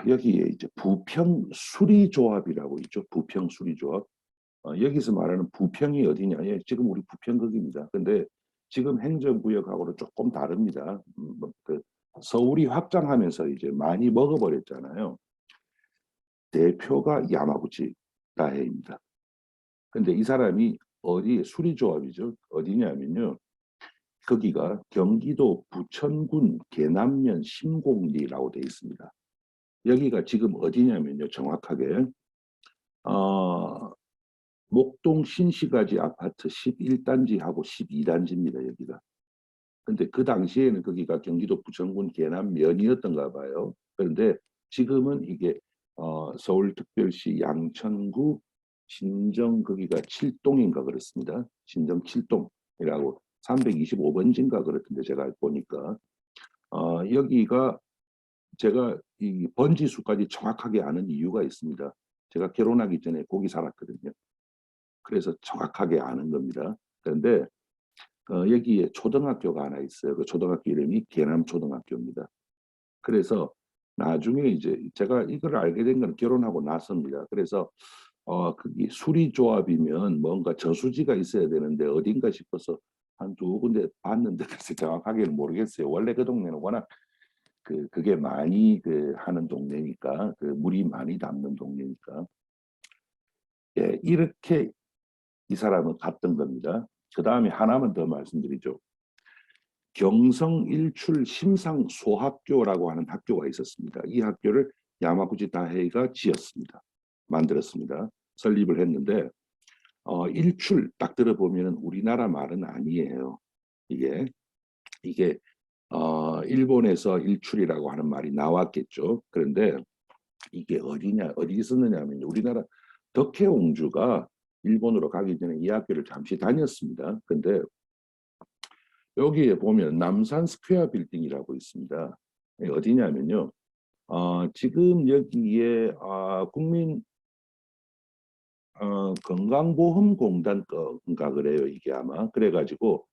여기에 이제 부평수리조합이라고 있죠. 부평수리조합. 여기서 말하는 부평이 어디냐? 예, 지금 우리 부평거기입니다. 근데 지금 행정구역하고는 조금 다릅니다. 그 서울이 확장하면서 이제 많이 먹어버렸잖아요. 대표가 야마구치 다해입니다. 근데 이 사람이 어디 수리조합이죠? 어디냐면요. 거기가 경기도 부천군 계남면 신곡리라고 되어 있습니다. 여기가 지금 어디냐면요. 정확하게 목동 신시가지 아파트 11단지하고 12단지입니다. 여기가. 근데 그 당시에는 거기가 경기도 부천군 계남면이었던가 봐요. 그런데 지금은 이게 서울특별시 양천구 신정 거기가 7동인가 그렇습니다. 신정 7동이라고 325번지인가 그렇던데 제가 보니까 여기가 제가 이 번지수까지 정확하게 아는 이유가 있습니다. 제가 결혼하기 전에 거기 살았거든요. 그래서 정확하게 아는 겁니다. 그런데 여기에 초등학교가 하나 있어요. 그 초등학교 이름이 계남초등학교입니다. 그래서 나중에 이제 제가 이걸 알게 된 건 결혼하고 나서입니다. 그래서 그게 수리조합이면 뭔가 저수지가 있어야 되는데 어딘가 싶어서 한 두 군데 봤는데 글쎄 정확하게는 모르겠어요. 원래 그 동네는 워낙 그게 많이 하는 동네니까 그 물이 많이 담는 동네니까 예, 이렇게 이 사람은 갔던 겁니다. 그 다음에 하나만 더 말씀드리죠. 경성일출 심상소학교라고 하는 학교가 있었습니다. 이 학교를 야마구치 다헤이가 지었습니다. 만들었습니다. 설립을 했는데 일출 딱 들어보면 우리나라 말은 아니에요. 이게 일본에서 일출이라고 하는 말이 나왔겠죠. 그런데 이게 어디 있었느냐면 우리나라 덕혜옹주가 일본으로 가기 전에 이 학교를 잠시 다녔습니다. 근데 여기에 보면 남산 스퀘어 빌딩이라고 있습니다. 어디냐면요. 지금 여기에 국민 건강보험공단인가 그래요. 이게 아마 그래가지고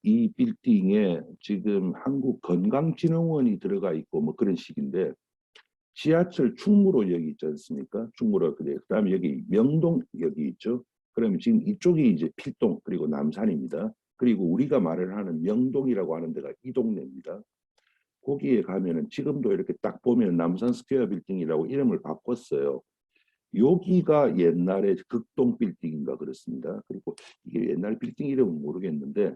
이 빌딩에 지금 한국건강진흥원이 들어가 있고 뭐 그런 식인데 지하철 충무로역이 있지 않습니까? 충무로 그다음에 여기 명동 여기 있죠. 그러면 지금 이쪽이 이제 필동 그리고 남산입니다. 그리고 우리가 말을 하는 명동이라고 하는 데가 이 동네입니다. 거기에 가면은 지금도 이렇게 딱 보면 남산 스퀘어 빌딩이라고 이름을 바꿨어요. 여기가 옛날에 극동 빌딩인가 그렇습니다. 그리고 이게 옛날 빌딩 이름은 모르겠는데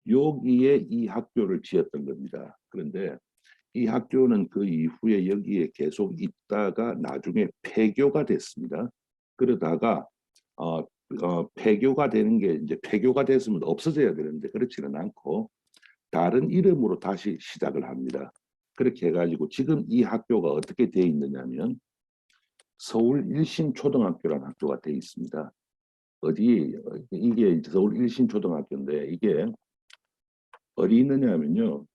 여기에 이 학교를 지었던 겁니다. 그런데 이 학교는 그 이후에 여기에 계속 있다가 나중에 폐교가 됐습니다. 그러다가 폐교가 되는 게 이제 폐교가 됐으면 없어져야 되는데 그렇지는 않고 다른 이름으로 다시 시작을 합니다. 그렇게 해가지고 지금 이 학교가 어떻게 되어 있느냐면 서울 일신초등학교라는 학교가 되어 있습니다. 어디 이게 서울 일신초등학교인데 이게 어디 있느냐면요.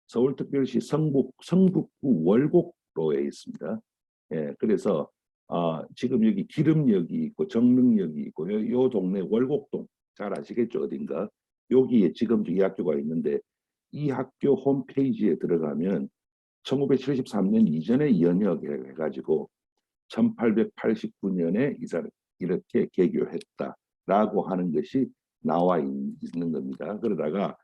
서울특별시 성북구 월곡로에 있습니다. 예, 그래서 지금 여기 기름역이 있고 정릉역이 있고 요 동네 월곡동 잘 아시겠죠 어딘가 여기에 지금 이 학교가 있는데 이 학교 홈페이지에 들어가면 1973년 이전에 연역해가지고 1889년에 이렇게 개교했다라고 하는 것이 나와 있는 겁니다. 그러다가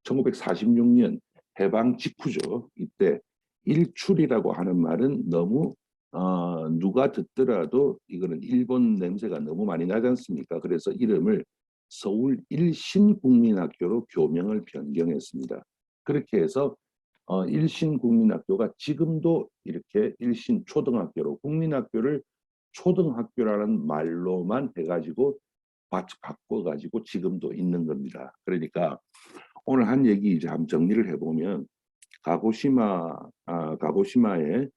1946년 해방 직후죠. 이때 일출이라고 하는 말은 너무 누가 듣더라도 이거는 일본 냄새가 너무 많이 나지 않습니까? 그래서 이름을 서울 일신국민학교로 교명을 변경했습니다. 그렇게 해서 일신국민학교가 지금도 이렇게 일신초등학교로 국민학교를 초등학교라는 말로만 해가지고 바꿔가지고 지금도 있는 겁니다. 그러니까 오늘 한 얘기 이제 한번 정리를 해보면 가고시마에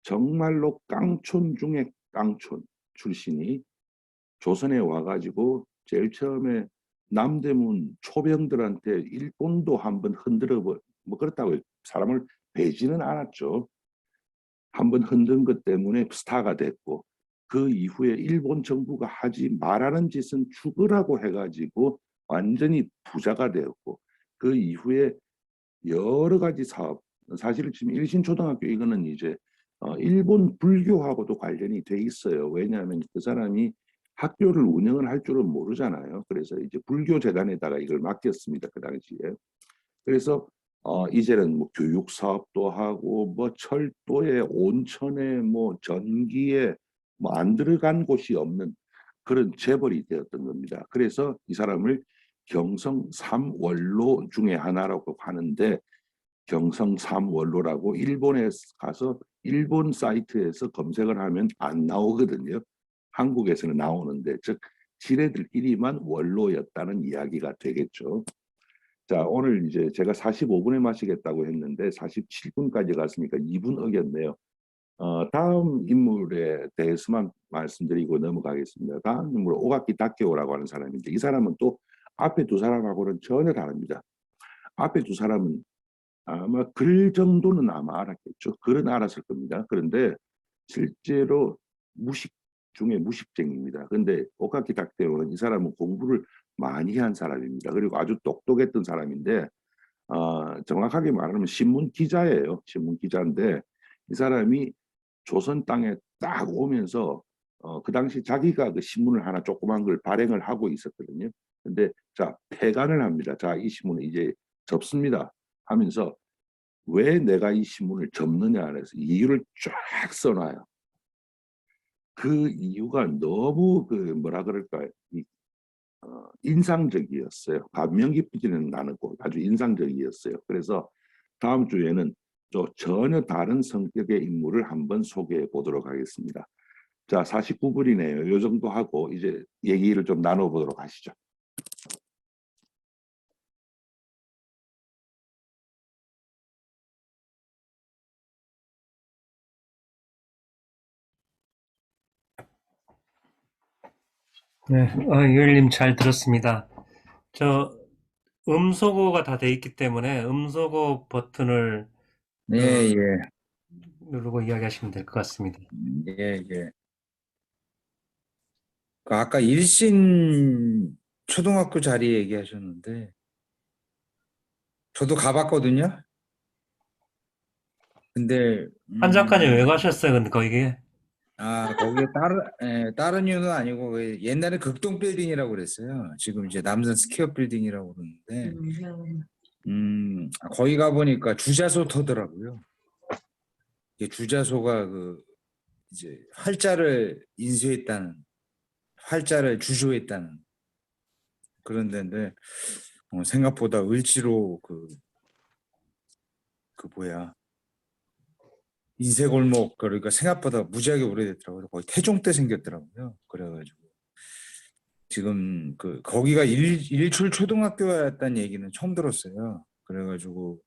정말로 깡촌 중에 깡촌 출신이 조선에 와가지고 제일 처음에 남대문 초병들한테 일본도 한번 흔들어 뭐 그렇다고 사람을 베지는 않았죠. 한번 흔든 것 때문에 스타가 됐고 그 이후에 일본 정부가 하지 말라는 짓은 죽으라고 해가지고 완전히 부자가 되었고 그 이후에 여러 가지 사업 사실 지금 일신초등학교 이거는 이제 일본 불교하고도 관련이 돼 있어요. 왜냐하면 그 사람이 학교를 운영을 할 줄은 모르잖아요. 그래서 이제 불교 재단에다가 이걸 맡겼습니다. 그 당시에. 그래서 이제는 뭐 교육 사업도 하고 뭐 철도에 온천에 뭐 전기에 뭐 안 들어간 곳이 없는 그런 재벌이 되었던 겁니다. 그래서 이 사람을 경성 삼원로 중에 하나라고 하는데 경성 삼원로라고 일본에 가서 일본 사이트에서 검색을 하면 안 나오거든요. 한국에서는 나오는데 즉 지네들끼리만 원로였다는 이야기가 되겠죠. 자, 오늘 이제 제가 45분에 마치겠다고 했는데 47분까지 갔으니까 2분 어겼네요. 다음 인물에 대해서만 말씀드리고 넘어가겠습니다. 다음 인물 오가키 다케오라고 하는 사람인데 이 사람은 또 앞에 두 사람하고는 전혀 다릅니다. 앞에 두 사람은 아마 글 정도는 아마 알았겠죠. 글은 알았을 겁니다. 그런데 실제로 무식 중에 무식쟁입니다. 그런데 오카키 닥테오는 이 사람은 공부를 많이 한 사람입니다. 그리고 아주 똑똑했던 사람인데 정확하게 말하면 신문 기자예요. 신문 기자인데 이 사람이 조선 땅에 딱 오면서 그 당시 자기가 그 신문을 하나 조그만 걸 발행을 하고 있었거든요. 근데 자 폐간을 합니다. 자 이 신문을 이제 접습니다. 하면서 왜 내가 이 신문을 접느냐 해서 이유를 쫙 써놔요. 그 이유가 너무 그 뭐라 그럴까요? 인상적이었어요. 감명 깊지는 않았고 아주 인상적이었어요. 그래서 다음 주에는 또 전혀 다른 성격의 인물을 한번 소개해 보도록 하겠습니다. 자, 49분이네요. 요 정도 하고 이제 얘기를 좀 나눠보도록 하시죠. 네, 유엘님 잘 들었습니다. 저 음소거가 다 돼 있기 때문에 음소거 버튼을 예, 예, 누르고 이야기하시면 될 것 같습니다. 예, 예. 그 아까 일신 초등학교 자리 얘기하셨는데, 저도 가봤거든요. 근데, 한 작가님 왜 가셨어요? 근데 거기에 거기에 다른 이유는 아니고, 옛날에 극동 빌딩이라고 그랬어요. 지금 이제 남산 스퀘어 빌딩이라고 그러는데, 거기 가보니까 주자소 터더라고요. 이게 주자소가 이제 활자를 인수했다는, 활자를 주소했다는 그런 데인데, 생각보다 을지로 뭐야 인쇄골목 그러니까 생각보다 무지하게 오래됐더라고요. 거의 태종 때 생겼더라고요. 그래가지고 지금 거기가 일출 초등학교였다는 얘기는 처음 들었어요. 그래가지고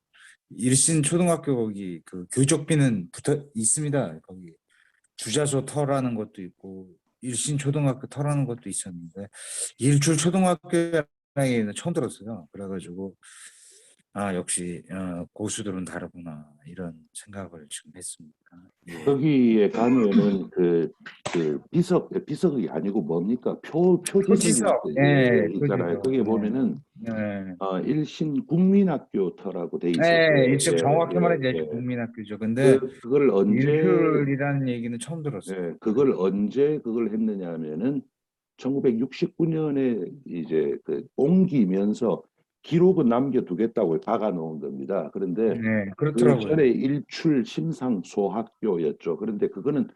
일신 초등학교 거기 교적비는 붙어 있습니다. 거기 주자소 터라는 것도 있고 일신 초등학교 터라는 것도 있었는데 일출 초등학교라는 얘기는 처음 들었어요. 그래가지고 역시 고수들은 다르구나 이런 생각을 지금 했습니다. 예. 거기에 가면은 비석이 아니고 뭡니까? 표지석이라고 표지석, 예, 있잖아요. 표지석, 거기에 보면은 예, 일신 국민학교터라고 돼 예, 있어서 지금 정확히 말해서 일출 예. 국민학교죠. 근데 그걸 언제 일출이라는 얘기는 처음 들었어요. 그걸 했느냐 하면은 1969년에 이제 옮기면서 기록은 남겨두겠다고 박아 놓은 겁니다. 그런데 네, 그 그렇더라고요. 전에 일출 심상 소학교였죠. 그런데 그거는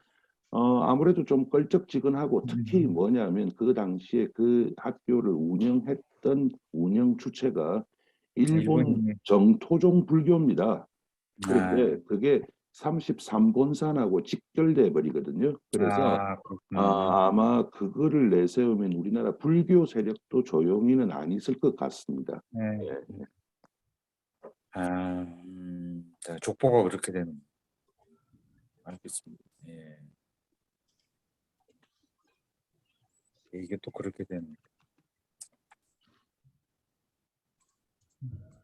아무래도 좀 걸쩍지근하고 특히 뭐냐면 그 당시에 그 학교를 운영했던 운영 주체가 일본 일본이 정토종 불교입니다. 아, 그런데 그게 33본산하고 직결돼 버리거든요. 그래서 그렇구나. 아마 그거를 내세우면 우리나라 불교 세력도 조용히는 안 있을 것 같습니다. 네. 예. 족보가 그렇게 되는. 알겠습니다. 예, 이게 또 그렇게 되는.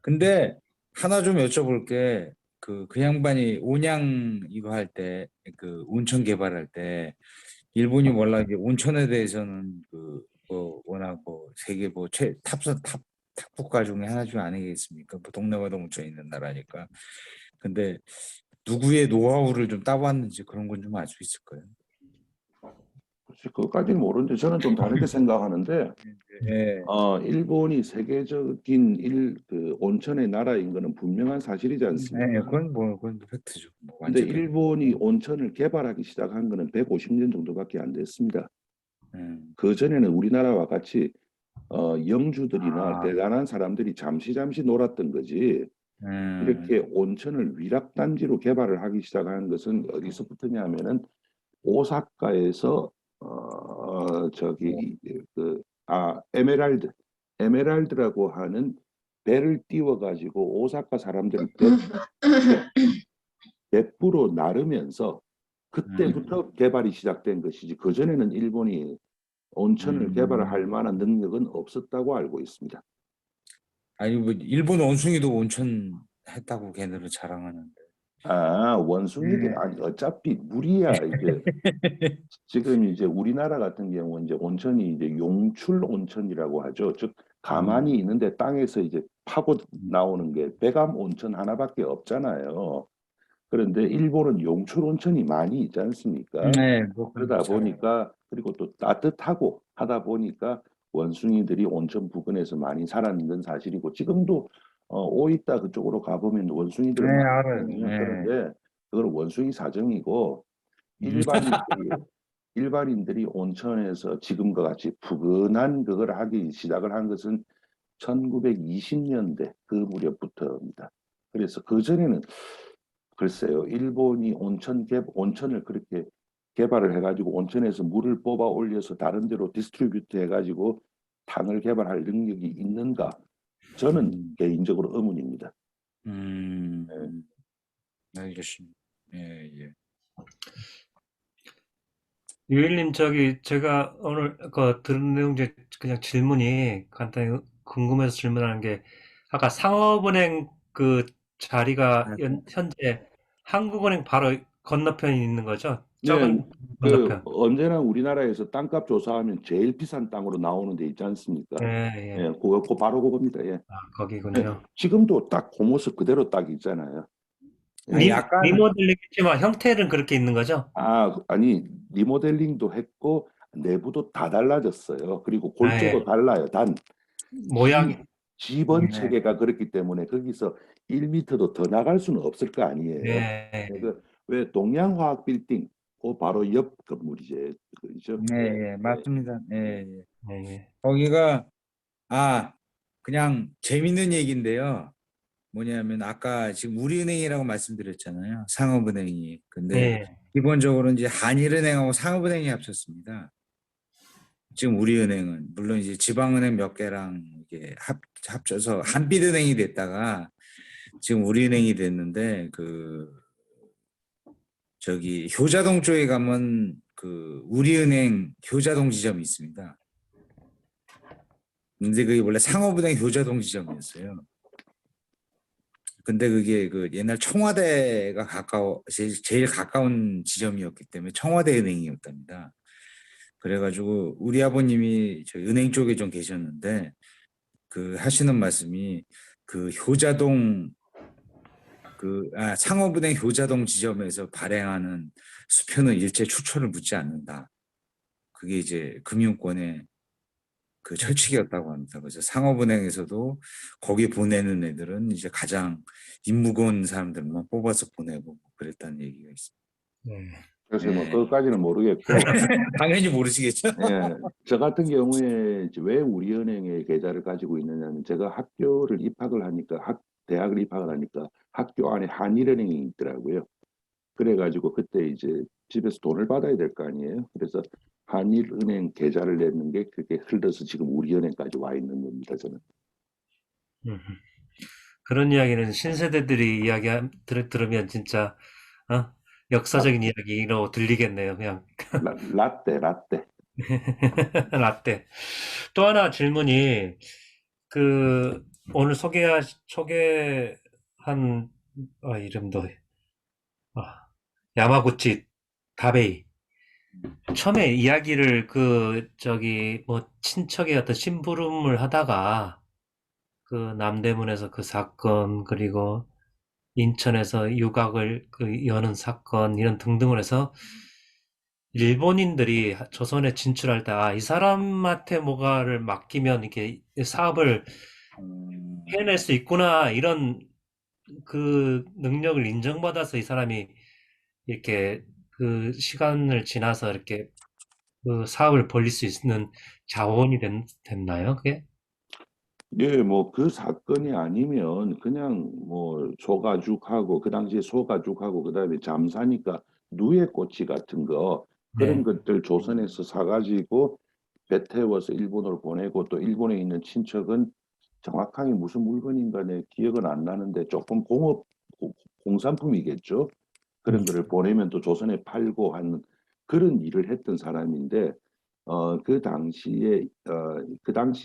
근데 하나 좀 여쭤볼 게 그 양반이 온양 이거 할 때 온천 개발할 때 일본이 몰라 이제 온천에 대해서는 워낙 세계 탑 국가 중에 하나 중 아니겠습니까? 동남아도 묻혀 있는 나라니까. 근데 누구의 노하우를 좀 따왔는지 그런 건 좀 알 수 있을까요? 혹시 그것까지는 모르는데 저는 좀 다르게 생각하는데 예. 일본이 세계적인 온천의 나라인 것은 분명한 사실이지 네, 않습니까? 그건 팩트죠. 근데 완전 팩트. 일본이 온천을 개발하기 시작한 것은 150년 정도밖에 안 됐습니다. 음. 그 전에는 우리나라와 같이 영주들이나 아, 대단한 사람들이 잠시 놀았던 거지. 음, 이렇게 온천을 위락단지로 개발을 하기 시작한 것은 어디서부터냐 하면은 오사카에서 뭐, 에메랄드라고 하는 배를 띄워 가지고 오사카 사람들이 배부로 나르면서 음, 그때부터 개발이 시작된 것이지 그전에는 일본이 온천을 개발할 음. 만한 능력은 없었다고 알고 있습니다. 아니 뭐 일본 원숭이도 온천 했다고 걔네를 자랑하는데. 원숭이들 아니 어차피 물이야 이제 지금 이제 우리나라 같은 경우는 이제 온천이 이제 용출 온천이라고 하죠. 즉 가만히 음, 있는데 땅에서 이제 파고 음. 나오는 게 배감 온천 하나밖에 없잖아요. 그런데 일본은 용출 온천이 많이 있지 않습니까? 네, 그건 그러다 잘. 보니까 그리고 또 따뜻하고 하다 보니까 원숭이들이 온천 부근에서 많이 살았는 건 사실이고 지금도 오이타 그쪽으로 가보면 네, 원숭이들은 알아요. 많거든요. 네. 그런데 그건 원숭이 사정이고 음. 일반인들이 온천에서 지금과 같이 푸근한 그걸 하기 시작을 한 것은 1920년대 그 무렵부터입니다. 그래서 그 전에는 글쎄요, 일본이 온천을 그렇게 개발을 해가지고 온천에서 물을 뽑아 올려서 다른 데로 디스트리뷰트 해가지고 당을 개발할 능력이 있는가? 저는 음, 개인적으로 의문입니다. 예. 음, 알겠습니다. 예, 예. 유일님, 제가 오늘 들은 내용 중에 그냥 질문이 간단히 궁금해서 질문하는 게, 아까 상업은행 그 자리가 현재 한국은행 바로 건너편에 있는 거죠? 네, 적은 건너편. 언제나 우리나라에서 땅값 조사하면 제일 비싼 땅으로 나오는 데 있지 않습니까? 예, 예, 예. 그 바로 그겁니다. 예. 예, 거기군요. 지금도 딱 그 모습 그대로 딱 있잖아요. 예. 약간 리모델링 했지만 형태는 그렇게 있는 거죠? 아니 리모델링도 했고 내부도 다 달라졌어요. 그리고 아, 골조도 예. 달라요. 단 모양이, 지, 지번 네. 체계가 그렇기 때문에 거기서 1m도 더 나갈 수는 없을 거 아니에요. 예, 왜 동양화학 빌딩 그 바로 옆 건물이죠. 그죠? 네, 예, 예, 예, 맞습니다. 예, 예. 예. 예, 예. 거기가 아 그냥 재밌는 얘기인데요. 뭐냐면 아까 지금 우리은행이라고 말씀드렸잖아요. 상업은행이. 근데 예. 기본적으로 이제 한일은행하고 상업은행이 합쳤습니다. 지금 우리은행은 물론 이제 지방은행 몇 개랑 이게 합쳐서 한빛은행이 됐다가 지금 우리은행이 됐는데 그 저기 효자동 쪽에 가면 그 우리은행 효자동 지점이 있습니다. 근데 그게 원래 상업은행 효자동 지점이었어요. 근데 그게 그 옛날 청와대가 제일 가까운 지점이었기 때문에 청와대 은행이었답니다. 그래가지고 우리 아버님이 저 은행 쪽에 좀 계셨는데 그 하시는 말씀이 그 효자동 상업은행 효자동 지점에서 발행하는 수표는 일체 추천을 묻지 않는다. 그게 이제 금융권의 그 철칙이었다고 합니다. 그래서 상업은행에서도 거기 보내는 애들은 이제 가장 인무고운 사람들만 뽑아서 보내고 그랬다는 얘기가 있습니다. 네. 그래서 뭐 네. 그것까지는 모르겠고 당연히 모르시겠죠? 예, 저 같은 경우에 이제 왜 우리은행에 계좌를 가지고 있느냐면 제가 학교를 입학을 하니까 대학을 입학을 하니까 학교 안에 한일은행이 있더라고요. 그래가지고 그때 이제 집에서 돈을 받아야 될 거 아니에요. 그래서 한일은행 계좌를 냈는 게 그게 흘러서 지금 우리은행까지 와 있는 겁니다. 저는. 음. 그런 이야기는 신세대들이 들으면 진짜 역사적인 이야기로 들리겠네요. 그냥 라떼. 라떼. 또 하나 질문이 그 오늘 소개한 이름도 야마구치 다베이. 처음에 이야기를 뭐 친척의 어떤 심부름을 하다가 그 남대문에서 그 사건 그리고 인천에서 유곽을 여는 사건 이런 등등을 해서 일본인들이 조선에 진출할 때 이 사람한테 뭐가를 맡기면 이렇게 사업을 해낼 수 있구나 이런 그 능력을 인정받아서 이 사람이 이렇게 그 시간을 지나서 이렇게 그 사업을 벌릴 수 있는 자원이 됐나요? 그게? 예, 뭐 그 사건이 아니면 그냥 뭐 소가죽하고 그 당시에 소가죽하고 그다음에 잠사니까 누에꼬치 같은 거 그런 네. 것들 조선에서 사가지고 배 태워서 일본으로 보내고 또 일본에 있는 친척은 정확하게 무슨 물건인가 내 기억은 안 나는데 조금 공산품이겠죠. 그런 거를 보내면 또 조선에 팔고 하는 그런 일을 했던 사람인데 그 당시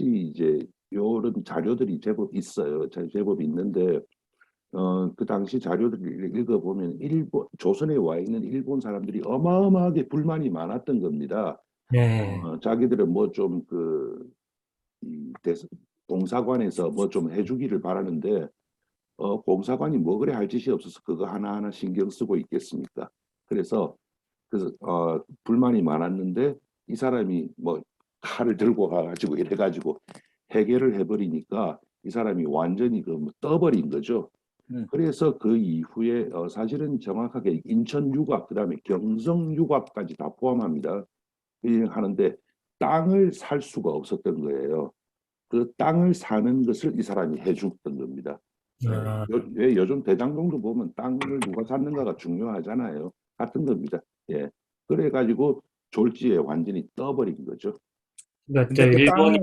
이제 요런 자료들이 제법 있어요. 제법 있는데 그 당시 자료들을 읽어보면 조선에 와 있는 일본 사람들이 어마어마하게 불만이 많았던 겁니다. 네. 자기들은 뭐 좀 공사관에서 뭐 좀 해주기를 바라는데 공사관이 뭐 그래 할 짓이 없어서 그거 하나하나 신경 쓰고 있겠습니까? 그래서 불만이 많았는데 이 사람이 뭐 칼을 들고 가가지고 이래가지고 해결을 해버리니까 이 사람이 완전히 뭐 떠버린 거죠. 그래서 그 이후에 사실은 정확하게 인천 유곽 그다음에 경성 유곽까지 다 포함합니다. 하는데 땅을 살 수가 없었던 거예요. 그 땅을 사는 것을 이 사람이 해줬던 겁니다. 아, 왜 요즘 대장동도 보면 땅을 누가 샀는가가 중요하잖아요. 같은 겁니다. 예. 그래가지고 졸지에 완전히 떠버린 거죠. 그러니까 근데 그 땅을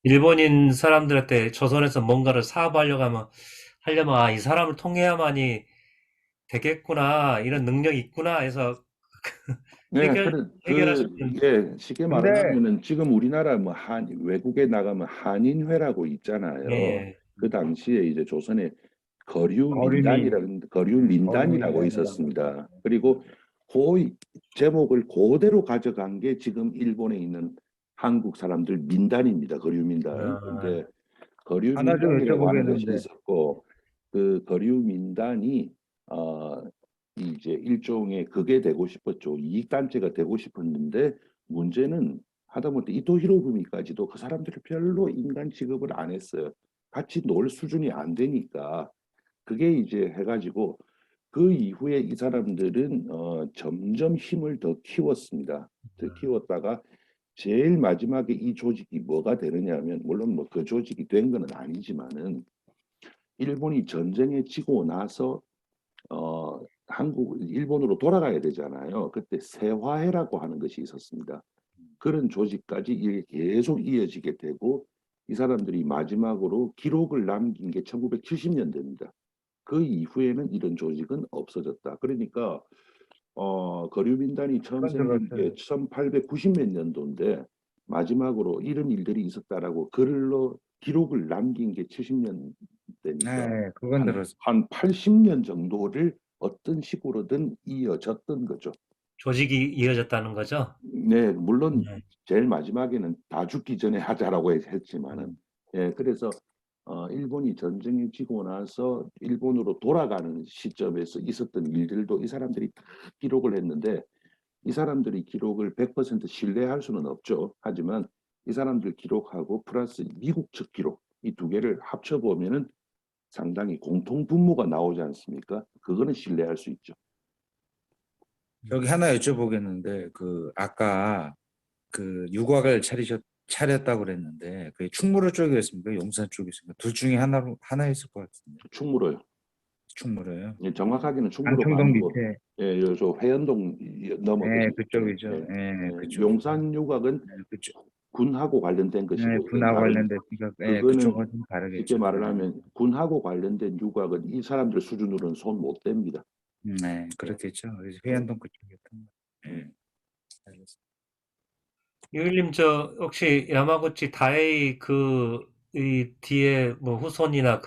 일본인 사람들한테 조선에서 뭔가를 하려면 이 사람을 통해야만이 되겠구나 이런 능력이 있구나 해서 네, 해결하셨던 예, 쉽게 근데 말하면은 지금 우리나라 뭐 외국에 나가면 한인회라고 있잖아요. 예. 그 당시에 이제 조선에 거류민 거류민단이라고 거류민단이라고 있었습니다. 그리고 그 제목을 그대로 가져간 게 지금 일본에 있는 한국 사람들 민단입니다. 거류민단. 아, 근데 하나 좀 거류민단이라고 하는 것이 여쭤보겠는데 있었고 그 거류민단이 어 이제 일종의 그게 되고 싶었죠. 이익단체가 되고 싶었는데 문제는 하다못해 이토 히로부미까지도 그 사람들을 별로 인간 취급을 안 했어요. 같이 놀 수준이 안 되니까 그게 이제 해가지고 그 이후에 이 사람들은 점점 힘을 더 키웠습니다. 더 키웠다가 제일 마지막에 이 조직이 뭐가 되느냐 하면 물론 뭐 그 조직이 된 거는 아니지만은 일본이 전쟁에 지고 나서 일본으로 돌아가야 되잖아요. 그때 세화해라고 하는 것이 있었습니다. 그런 조직까지 이게 계속 이어지게 되고 이 사람들이 마지막으로 기록을 남긴 게 1970년대입니다. 그 이후에는 이런 조직은 없어졌다. 그러니까 거류민단이 처음 그건 생긴 게 들었어요. 1890 몇 년도인데 마지막으로 이런 일들이 있었다라고 글로 기록을 남긴 게 70년대니까 네, 그건 들었어요. 한 80년 정도를 어떤 식으로든 이어졌던 거죠. 조직이 이어졌다는 거죠? 네, 물론 네. 제일 마지막에는 다 죽기 전에 하자라고 했지만은, 음. 예, 그래서 일본이 전쟁에 지고 나서 일본으로 돌아가는 시점에서 있었던 일들도 이 사람들이 다 기록을 했는데 이 사람들이 기록을 100% 신뢰할 수는 없죠. 하지만 이 사람들 기록하고 플러스 미국 측 기록 이 두 개를 합쳐 보면은 상당히 공통 분모가 나오지 않습니까? 그거는 신뢰할 수 있죠. 여기 하나 여쭤보겠는데 그 아까 그 유곽을 차렸다고 그랬는데 그게 충무로 쪽이었습니까? 용산 쪽이었습니까? 둘 중에 하나였을 것 같은데. 충무로요. 충무로요. 예, 정확하게는 충무로가 방청동 아니고 밑에. 예, 저 회원동 네, 넘어가시죠. 그쪽이죠. 예, 네, 예, 그쪽. 용산 유곽은 네, 그쪽. 군하고 관련된 네, 것이고 이건 군하고 다른 관련됐으니까 네, 그거는 그쪽은 좀 쉽게 다르겠죠. 말을 네. 하면 군하고 관련된 유곽은 이 사람들 수준으로는 손 못 댑니다. 네, 예, 그렇겠죠. 그래서 예, 회안동 그쪽이었던 거. 네, 음. 알겠습니다. 유일님, 혹시 야마구치 다에이 이 뒤에 뭐 후손이나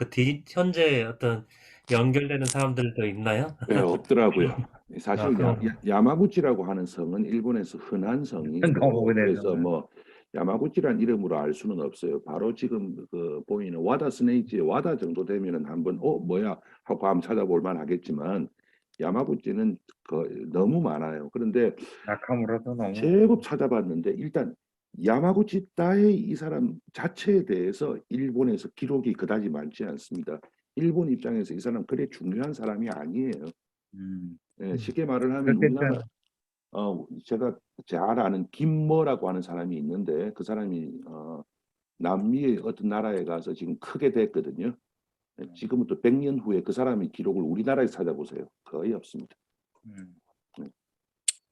현재 어떤 연결되는 사람들도 있나요? 예, 없더라고요. 사실 아하. 야마구치라고 하는 성은 일본에서 흔한 성이고 너무 그래서 그래서. 뭐 야마구치란 이름으로 알 수는 없어요. 바로 지금 그 보이는 와다 스네이지의 와다 정도 되면은 한번 뭐야 하고 한번 찾아볼 만하겠지만 야마구치는 너무 많아요. 그런데 나카무라도 너무. 제법 찾아봤는데 일단 야마구치 따의 이 사람 자체에 대해서 일본에서 기록이 그다지 많지 않습니다. 일본 입장에서 이 사람 그리 중요한 사람이 아니에요. 음, 예, 쉽게 말을 하면 우리나라 그렇겠죠. 제가 잘 아는 김머라고 하는 사람이 있는데 그 사람이 남미의 어떤 나라에 가서 지금 크게 됐거든요. 예, 지금부터 100년 후에 그 사람의 기록을 우리나라에서 찾아보세요. 거의 없습니다. 음, 네,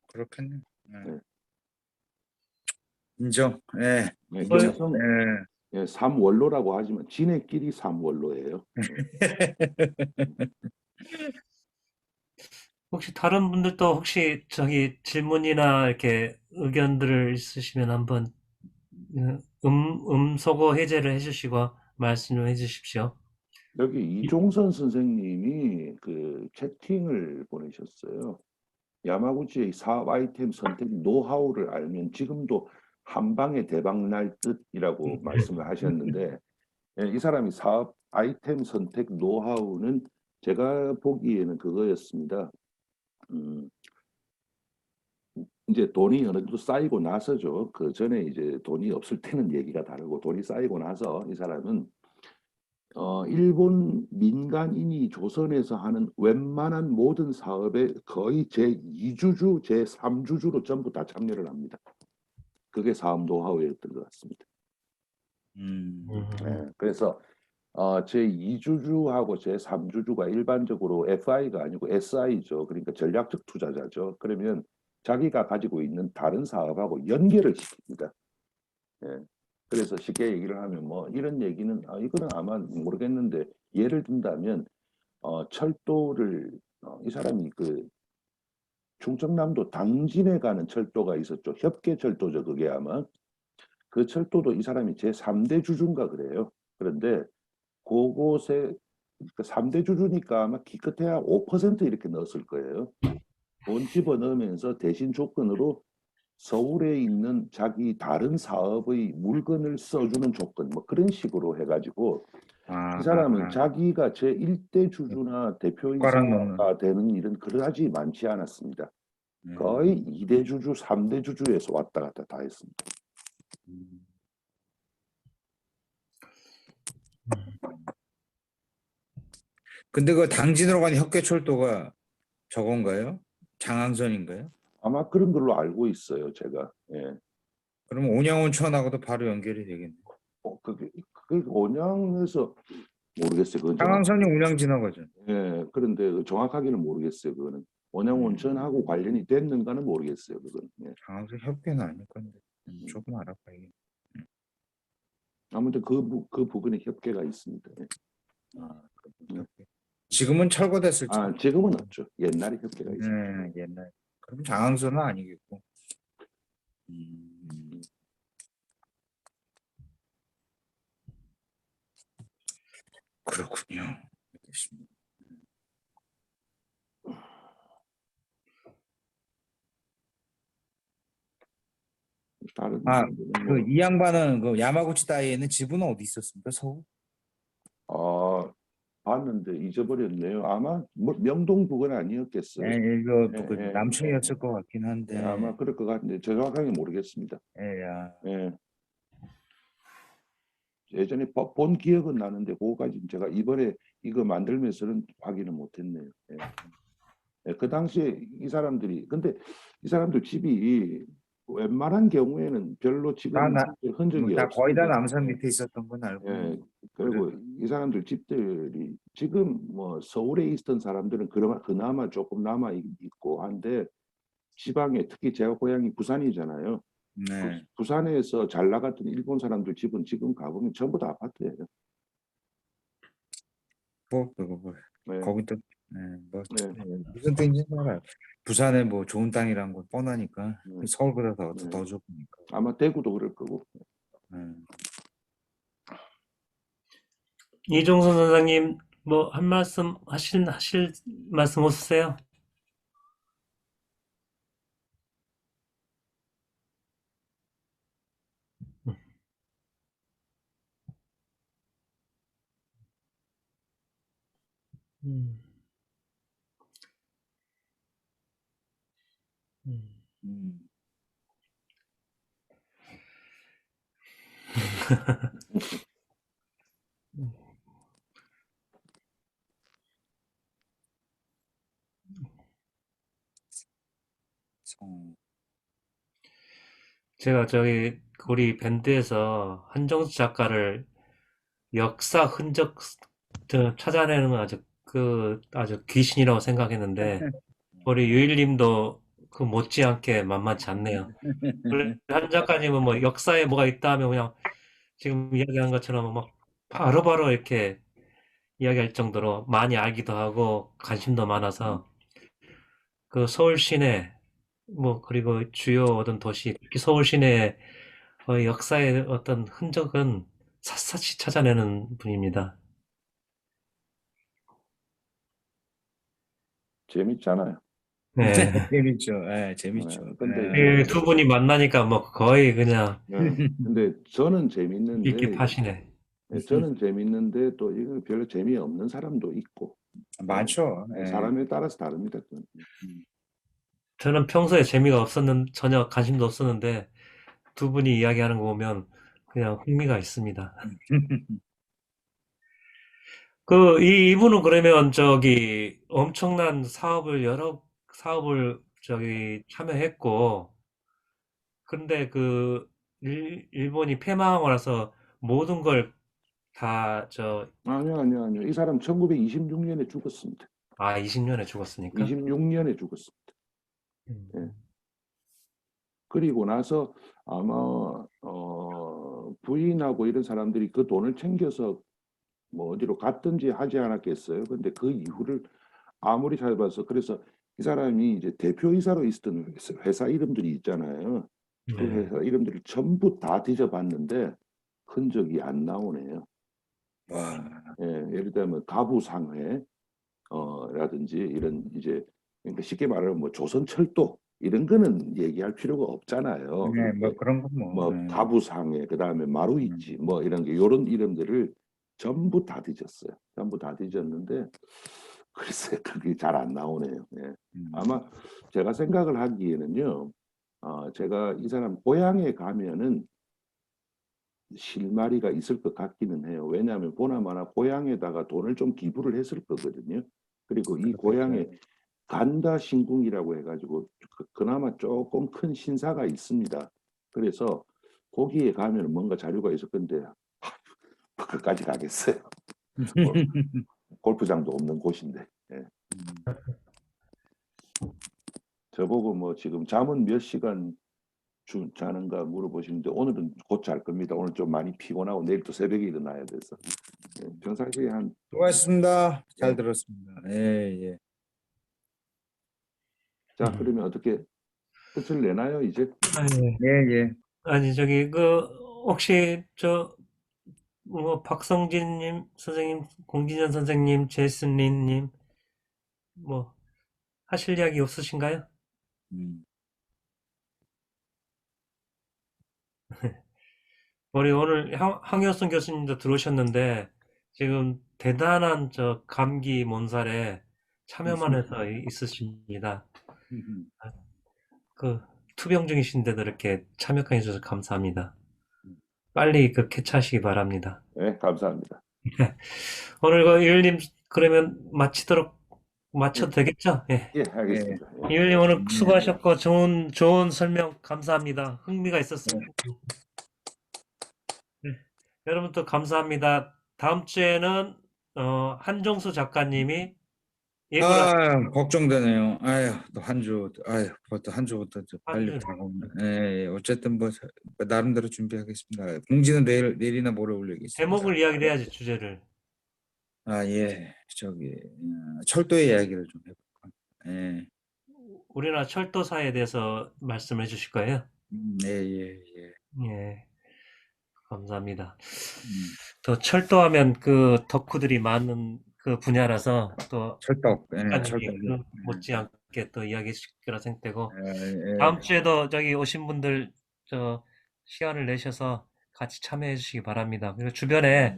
그렇겠네. 네. 네. 인정. 예, 예, 인정. 영성 예. 삼원로라고 하지만 지네끼리 삼원로예요. 혹시 다른 분들도 혹시 질문이나 이렇게 의견들을 있으시면 한번 음소거 해제를 해주시고 말씀 좀 해주십시오. 여기 이종선 선생님이 그 채팅을 보내셨어요. 야마구치의 사업 아이템 선택 노하우를 알면 지금도 한 방에 대박 날 듯이라고 말씀을 하셨는데 이 사람이 사업 아이템 선택 노하우는 제가 보기에는 그거였습니다. 음, 이제 돈이 어느 정도 쌓이고 나서죠. 그 전에 이제 돈이 없을 때는 얘기가 다르고 돈이 쌓이고 나서 이 사람은 일본 민간인이 조선에서 하는 웬만한 모든 사업에 거의 제2주주, 제3주주로 전부 다 참여를 합니다. 그게 사업 노하우였던 것 같습니다. 음, 그래서 제2주주하고 제3주주가 일반적으로 FI가 아니고 SI죠. 그러니까 전략적 투자자죠. 그러면 자기가 가지고 있는 다른 사업하고 연결을 시킵니다. 예. 그래서 쉽게 얘기를 하면 뭐 이런 얘기는 이거는 아마 모르겠는데 예를 든다면 철도를 이 사람이 그 충청남도 당진에 가는 철도가 있었죠. 협계철도죠. 그게 아마 그 철도도 이 사람이 제3대 주주인가 그래요. 그런데 그곳에 그 3대 주주니까 아마 기껏해야 5% 이렇게 넣었을 거예요. 돈 집어넣으면서 대신 조건으로 서울에 있는 자기 다른 사업의 물건을 써주는 조건 뭐 그런 식으로 해가지고 이 사람은 아, 자기가 제1대 주주나 숟가락 넣는. 대표이사가 되는 일은 그다지 많지 않았습니다. 거의 음, 2대 주주, 3대 주주에서 왔다 갔다 다 했습니다. 음. 근데 그 당진으로 가는 협계철도가 저건가요? 장항선인가요? 아마 그런 걸로 알고 있어요, 제가. 예. 그럼 온양온천하고도 바로 연결이 되겠네. 그게 온양에서 모르겠어요. 그건 상황선이 온양 지나가죠. 예, 그런데 정확하게는 모르겠어요. 그거는 온양 온천하고 관련이 됐는가는 모르겠어요. 그건. 예. 상황선 협회는 아닐 건데 조금 알아봐야겠네. 아무튼 그 부분에 협계가 있습니다. 예. 협회. 지금은 철거됐을지. 지금은 없죠. 옛날에 협계가 있습니다. 네, 옛날. 그럼 장항선은 아니겠고. 그렇군요. 알겠습니다. 다른 그 뭐, 이 양반은 그 야마구치 다이에는 집은 어디 있었습니까? 서울? 봤는데 잊어버렸네요. 아마 뭐 명동 부근 아니었겠어요. 네, 이거 예, 그 예, 남청이었을 것 같긴 한데. 예, 아마 그럴 것 같은데 정확하게 모르겠습니다. 예, 야. 예. 예전에 본 기억은 나는데 그거까지 제가 이번에 이거 만들면서는 확인을 못했네요. 예. 예, 그 당시에 이 사람들이 근데 이 사람들 집이 웬만한 경우에는 별로 지금 흔적이 다 거의 다 없습니다. 남산 밑에 있었던 건 알고. 예, 그리고 이 사람들 집들이 지금 뭐 서울에 있던 사람들은 그나마 조금 남아 있고 한데 지방에 특히 제가 고향이 부산이잖아요. 네. 부산에서 잘 나갔던 일본 사람들 집은 지금 가보면 전부 다 아파트예요. 뭐 네. 거기 또 뭐 네. 무슨 뜻인지 알아요. 부산에 뭐 좋은 땅이란 건 뻔하니까 네. 서울보다 네. 더 좋으니까. 아마 대구도 그럴 거고. 이종선 선생님, 뭐, 한 말씀 하실 말씀 없으세요? 음. 음. 제가 우리 밴드에서 한정수 작가를 역사 흔적 찾아내는 건 아주 귀신이라고 생각했는데, 우리 유일님도 그 못지않게 만만치 않네요. 원래 한 작가님은 뭐 역사에 뭐가 있다 하면 그냥 지금 이야기한 것처럼 막 바로바로 이렇게 이야기할 정도로 많이 알기도 하고 관심도 많아서 그 서울 시내 뭐 그리고 주요 어떤 도시, 특히 서울 시내 역사의 어떤 흔적은 샅샅이 찾아내는 분입니다. 재밌잖아요. 네. 재밌죠. 예, 재밌죠. 네, 근데 그 두 분이 만나니까 뭐 거의 그냥 근데 저는 깊이 재밌는데 파시네. 저는 재밌는데 또 이거 별로 재미없는 사람도 있고 많죠. 예. 사람에 따라서 다릅니다. 그건. 저는 평소에 전혀 관심도 없었는데 두 분이 이야기하는 거 보면 그냥 흥미가 있습니다. 이분은 그러면 엄청난 여러 사업을 참여했고, 근데 일본이 패망하고 나서 모든 걸 다 아니요. 이 사람 1926년에 죽었습니다. 20년에 죽었으니까? 26년에 죽었습니다. 예. 그리고 나서 아마 부인하고 이런 사람들이 그 돈을 챙겨서 뭐 어디로 갔든지 하지 않았겠어요. 근데 그 이후를 아무리 찾아봐서 그래서 이 사람이 이제 대표이사로 있었던 회사 이름들이 있잖아요. 그 네. 회사 이름들을 전부 다 뒤져봤는데 흔적이 안 나오네요. 와. 예, 예를 들면 가부상회 라든지 이런 이제 그러니까 쉽게 말하면 뭐 조선철도 이런 거는 얘기할 필요가 없잖아요. 네, 뭐 그런 건 뭐 가부상회 그다음에 마루이치 뭐 이런 게 이런 이름들을 전부 다 뒤졌어요. 전부 다 뒤졌는데 글쎄 그게 잘 안 나오네요. 예. 아마 제가 생각을 하기에는요. 제가 이 사람 고향에 가면은 실마리가 있을 것 같기는 해요. 왜냐하면 보나마나 고향에다가 돈을 좀 기부를 했을 거거든요. 그리고 이 고향에 간다 신궁이라고 해가지고 그나마 조금 큰 신사가 있습니다. 그래서 거기에 가면 뭔가 자료가 있을 건데 그까지 가겠어요. 골프장도 없는 곳인데. 예. 저보고 뭐 지금 잠은 몇 시간 자는가 물어보시는데 오늘은 곧 잘 겁니다. 오늘 좀 많이 피곤하고 내일 또 새벽에 일어나야 돼서. 예, 평상시에 한 수고하셨습니다. 잘 예. 들었습니다. 예, 예. 자, 그러면 어떻게 끝을 내나요, 이제? 아니, 예, 예. 아니 저기 혹시 뭐 박성진님 선생님, 공진현 선생님, 제이슨린님 뭐 하실 이야기 없으신가요? 음. 우리 오늘 황효순 교수님도 들어오셨는데 지금 대단한 감기 몸살에 참여만 해서 있으십니다. 그 투병 중이신데도 이렇게 참여해 주셔서 감사합니다. 빨리 쾌차하시기 바랍니다. 네, 감사합니다. 오늘 이율님 그러면 마쳐도 되겠죠? 예. 예, 알겠습니다. 예. 이율님 오늘 수고하셨고 좋은 설명 감사합니다. 흥미가 있었습니다. 네. 여러분도 감사합니다. 다음 주에는 한종수 작가님이 예고를 걱정되네요. 아유, 또 한 주, 벌써 한 주부터 빨리 한 주. 다가오네. 예, 예, 어쨌든 뭐 나름대로 준비하겠습니다. 공지는 내일이나 모레 올리겠습니다. 제목을 이야기를 해야지 주제를. 예, 철도의 이야기를 좀 해볼까. 예, 우리나라 철도사에 대해서 말씀해 주실 거예요? 예, 예, 예. 예. 감사합니다. 또 철도하면 그 덕후들이 많은 그 분야라서 또 철도, 예, 작가님이 철도. 못지않게 또 이야기해 주실 거라 생각되고 예, 예. 다음 주에도 저기 오신 분들 시간을 내셔서 같이 참여해 주시기 바랍니다. 그리고 주변에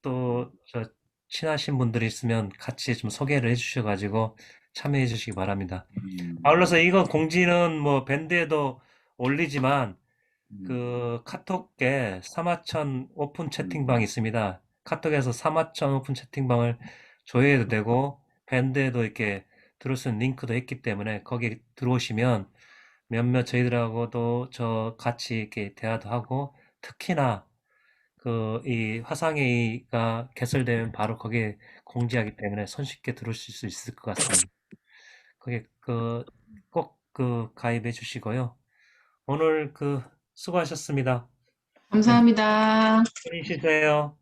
또 친하신 분들이 있으면 같이 좀 소개를 해 주셔가지고 참여해 주시기 바랍니다. 아울러서 이거 공지는 뭐 밴드에도 올리지만 그 카톡에 사마천 오픈 채팅방이 있습니다. 카톡에서 사마천 오픈 채팅방을 조회해도 되고 밴드에도 이렇게 들을 수 있는 링크도 있기 때문에 거기 들어오시면 몇몇 저희들하고도 같이 이렇게 대화도 하고 특히나 이 화상회의가 개설되면 바로 거기에 공지하기 때문에 손쉽게 들어오실 수 있을 것 같습니다. 그게 꼭 가입해 주시고요. 오늘 수고하셨습니다. 감사합니다. 편히 쉬세요.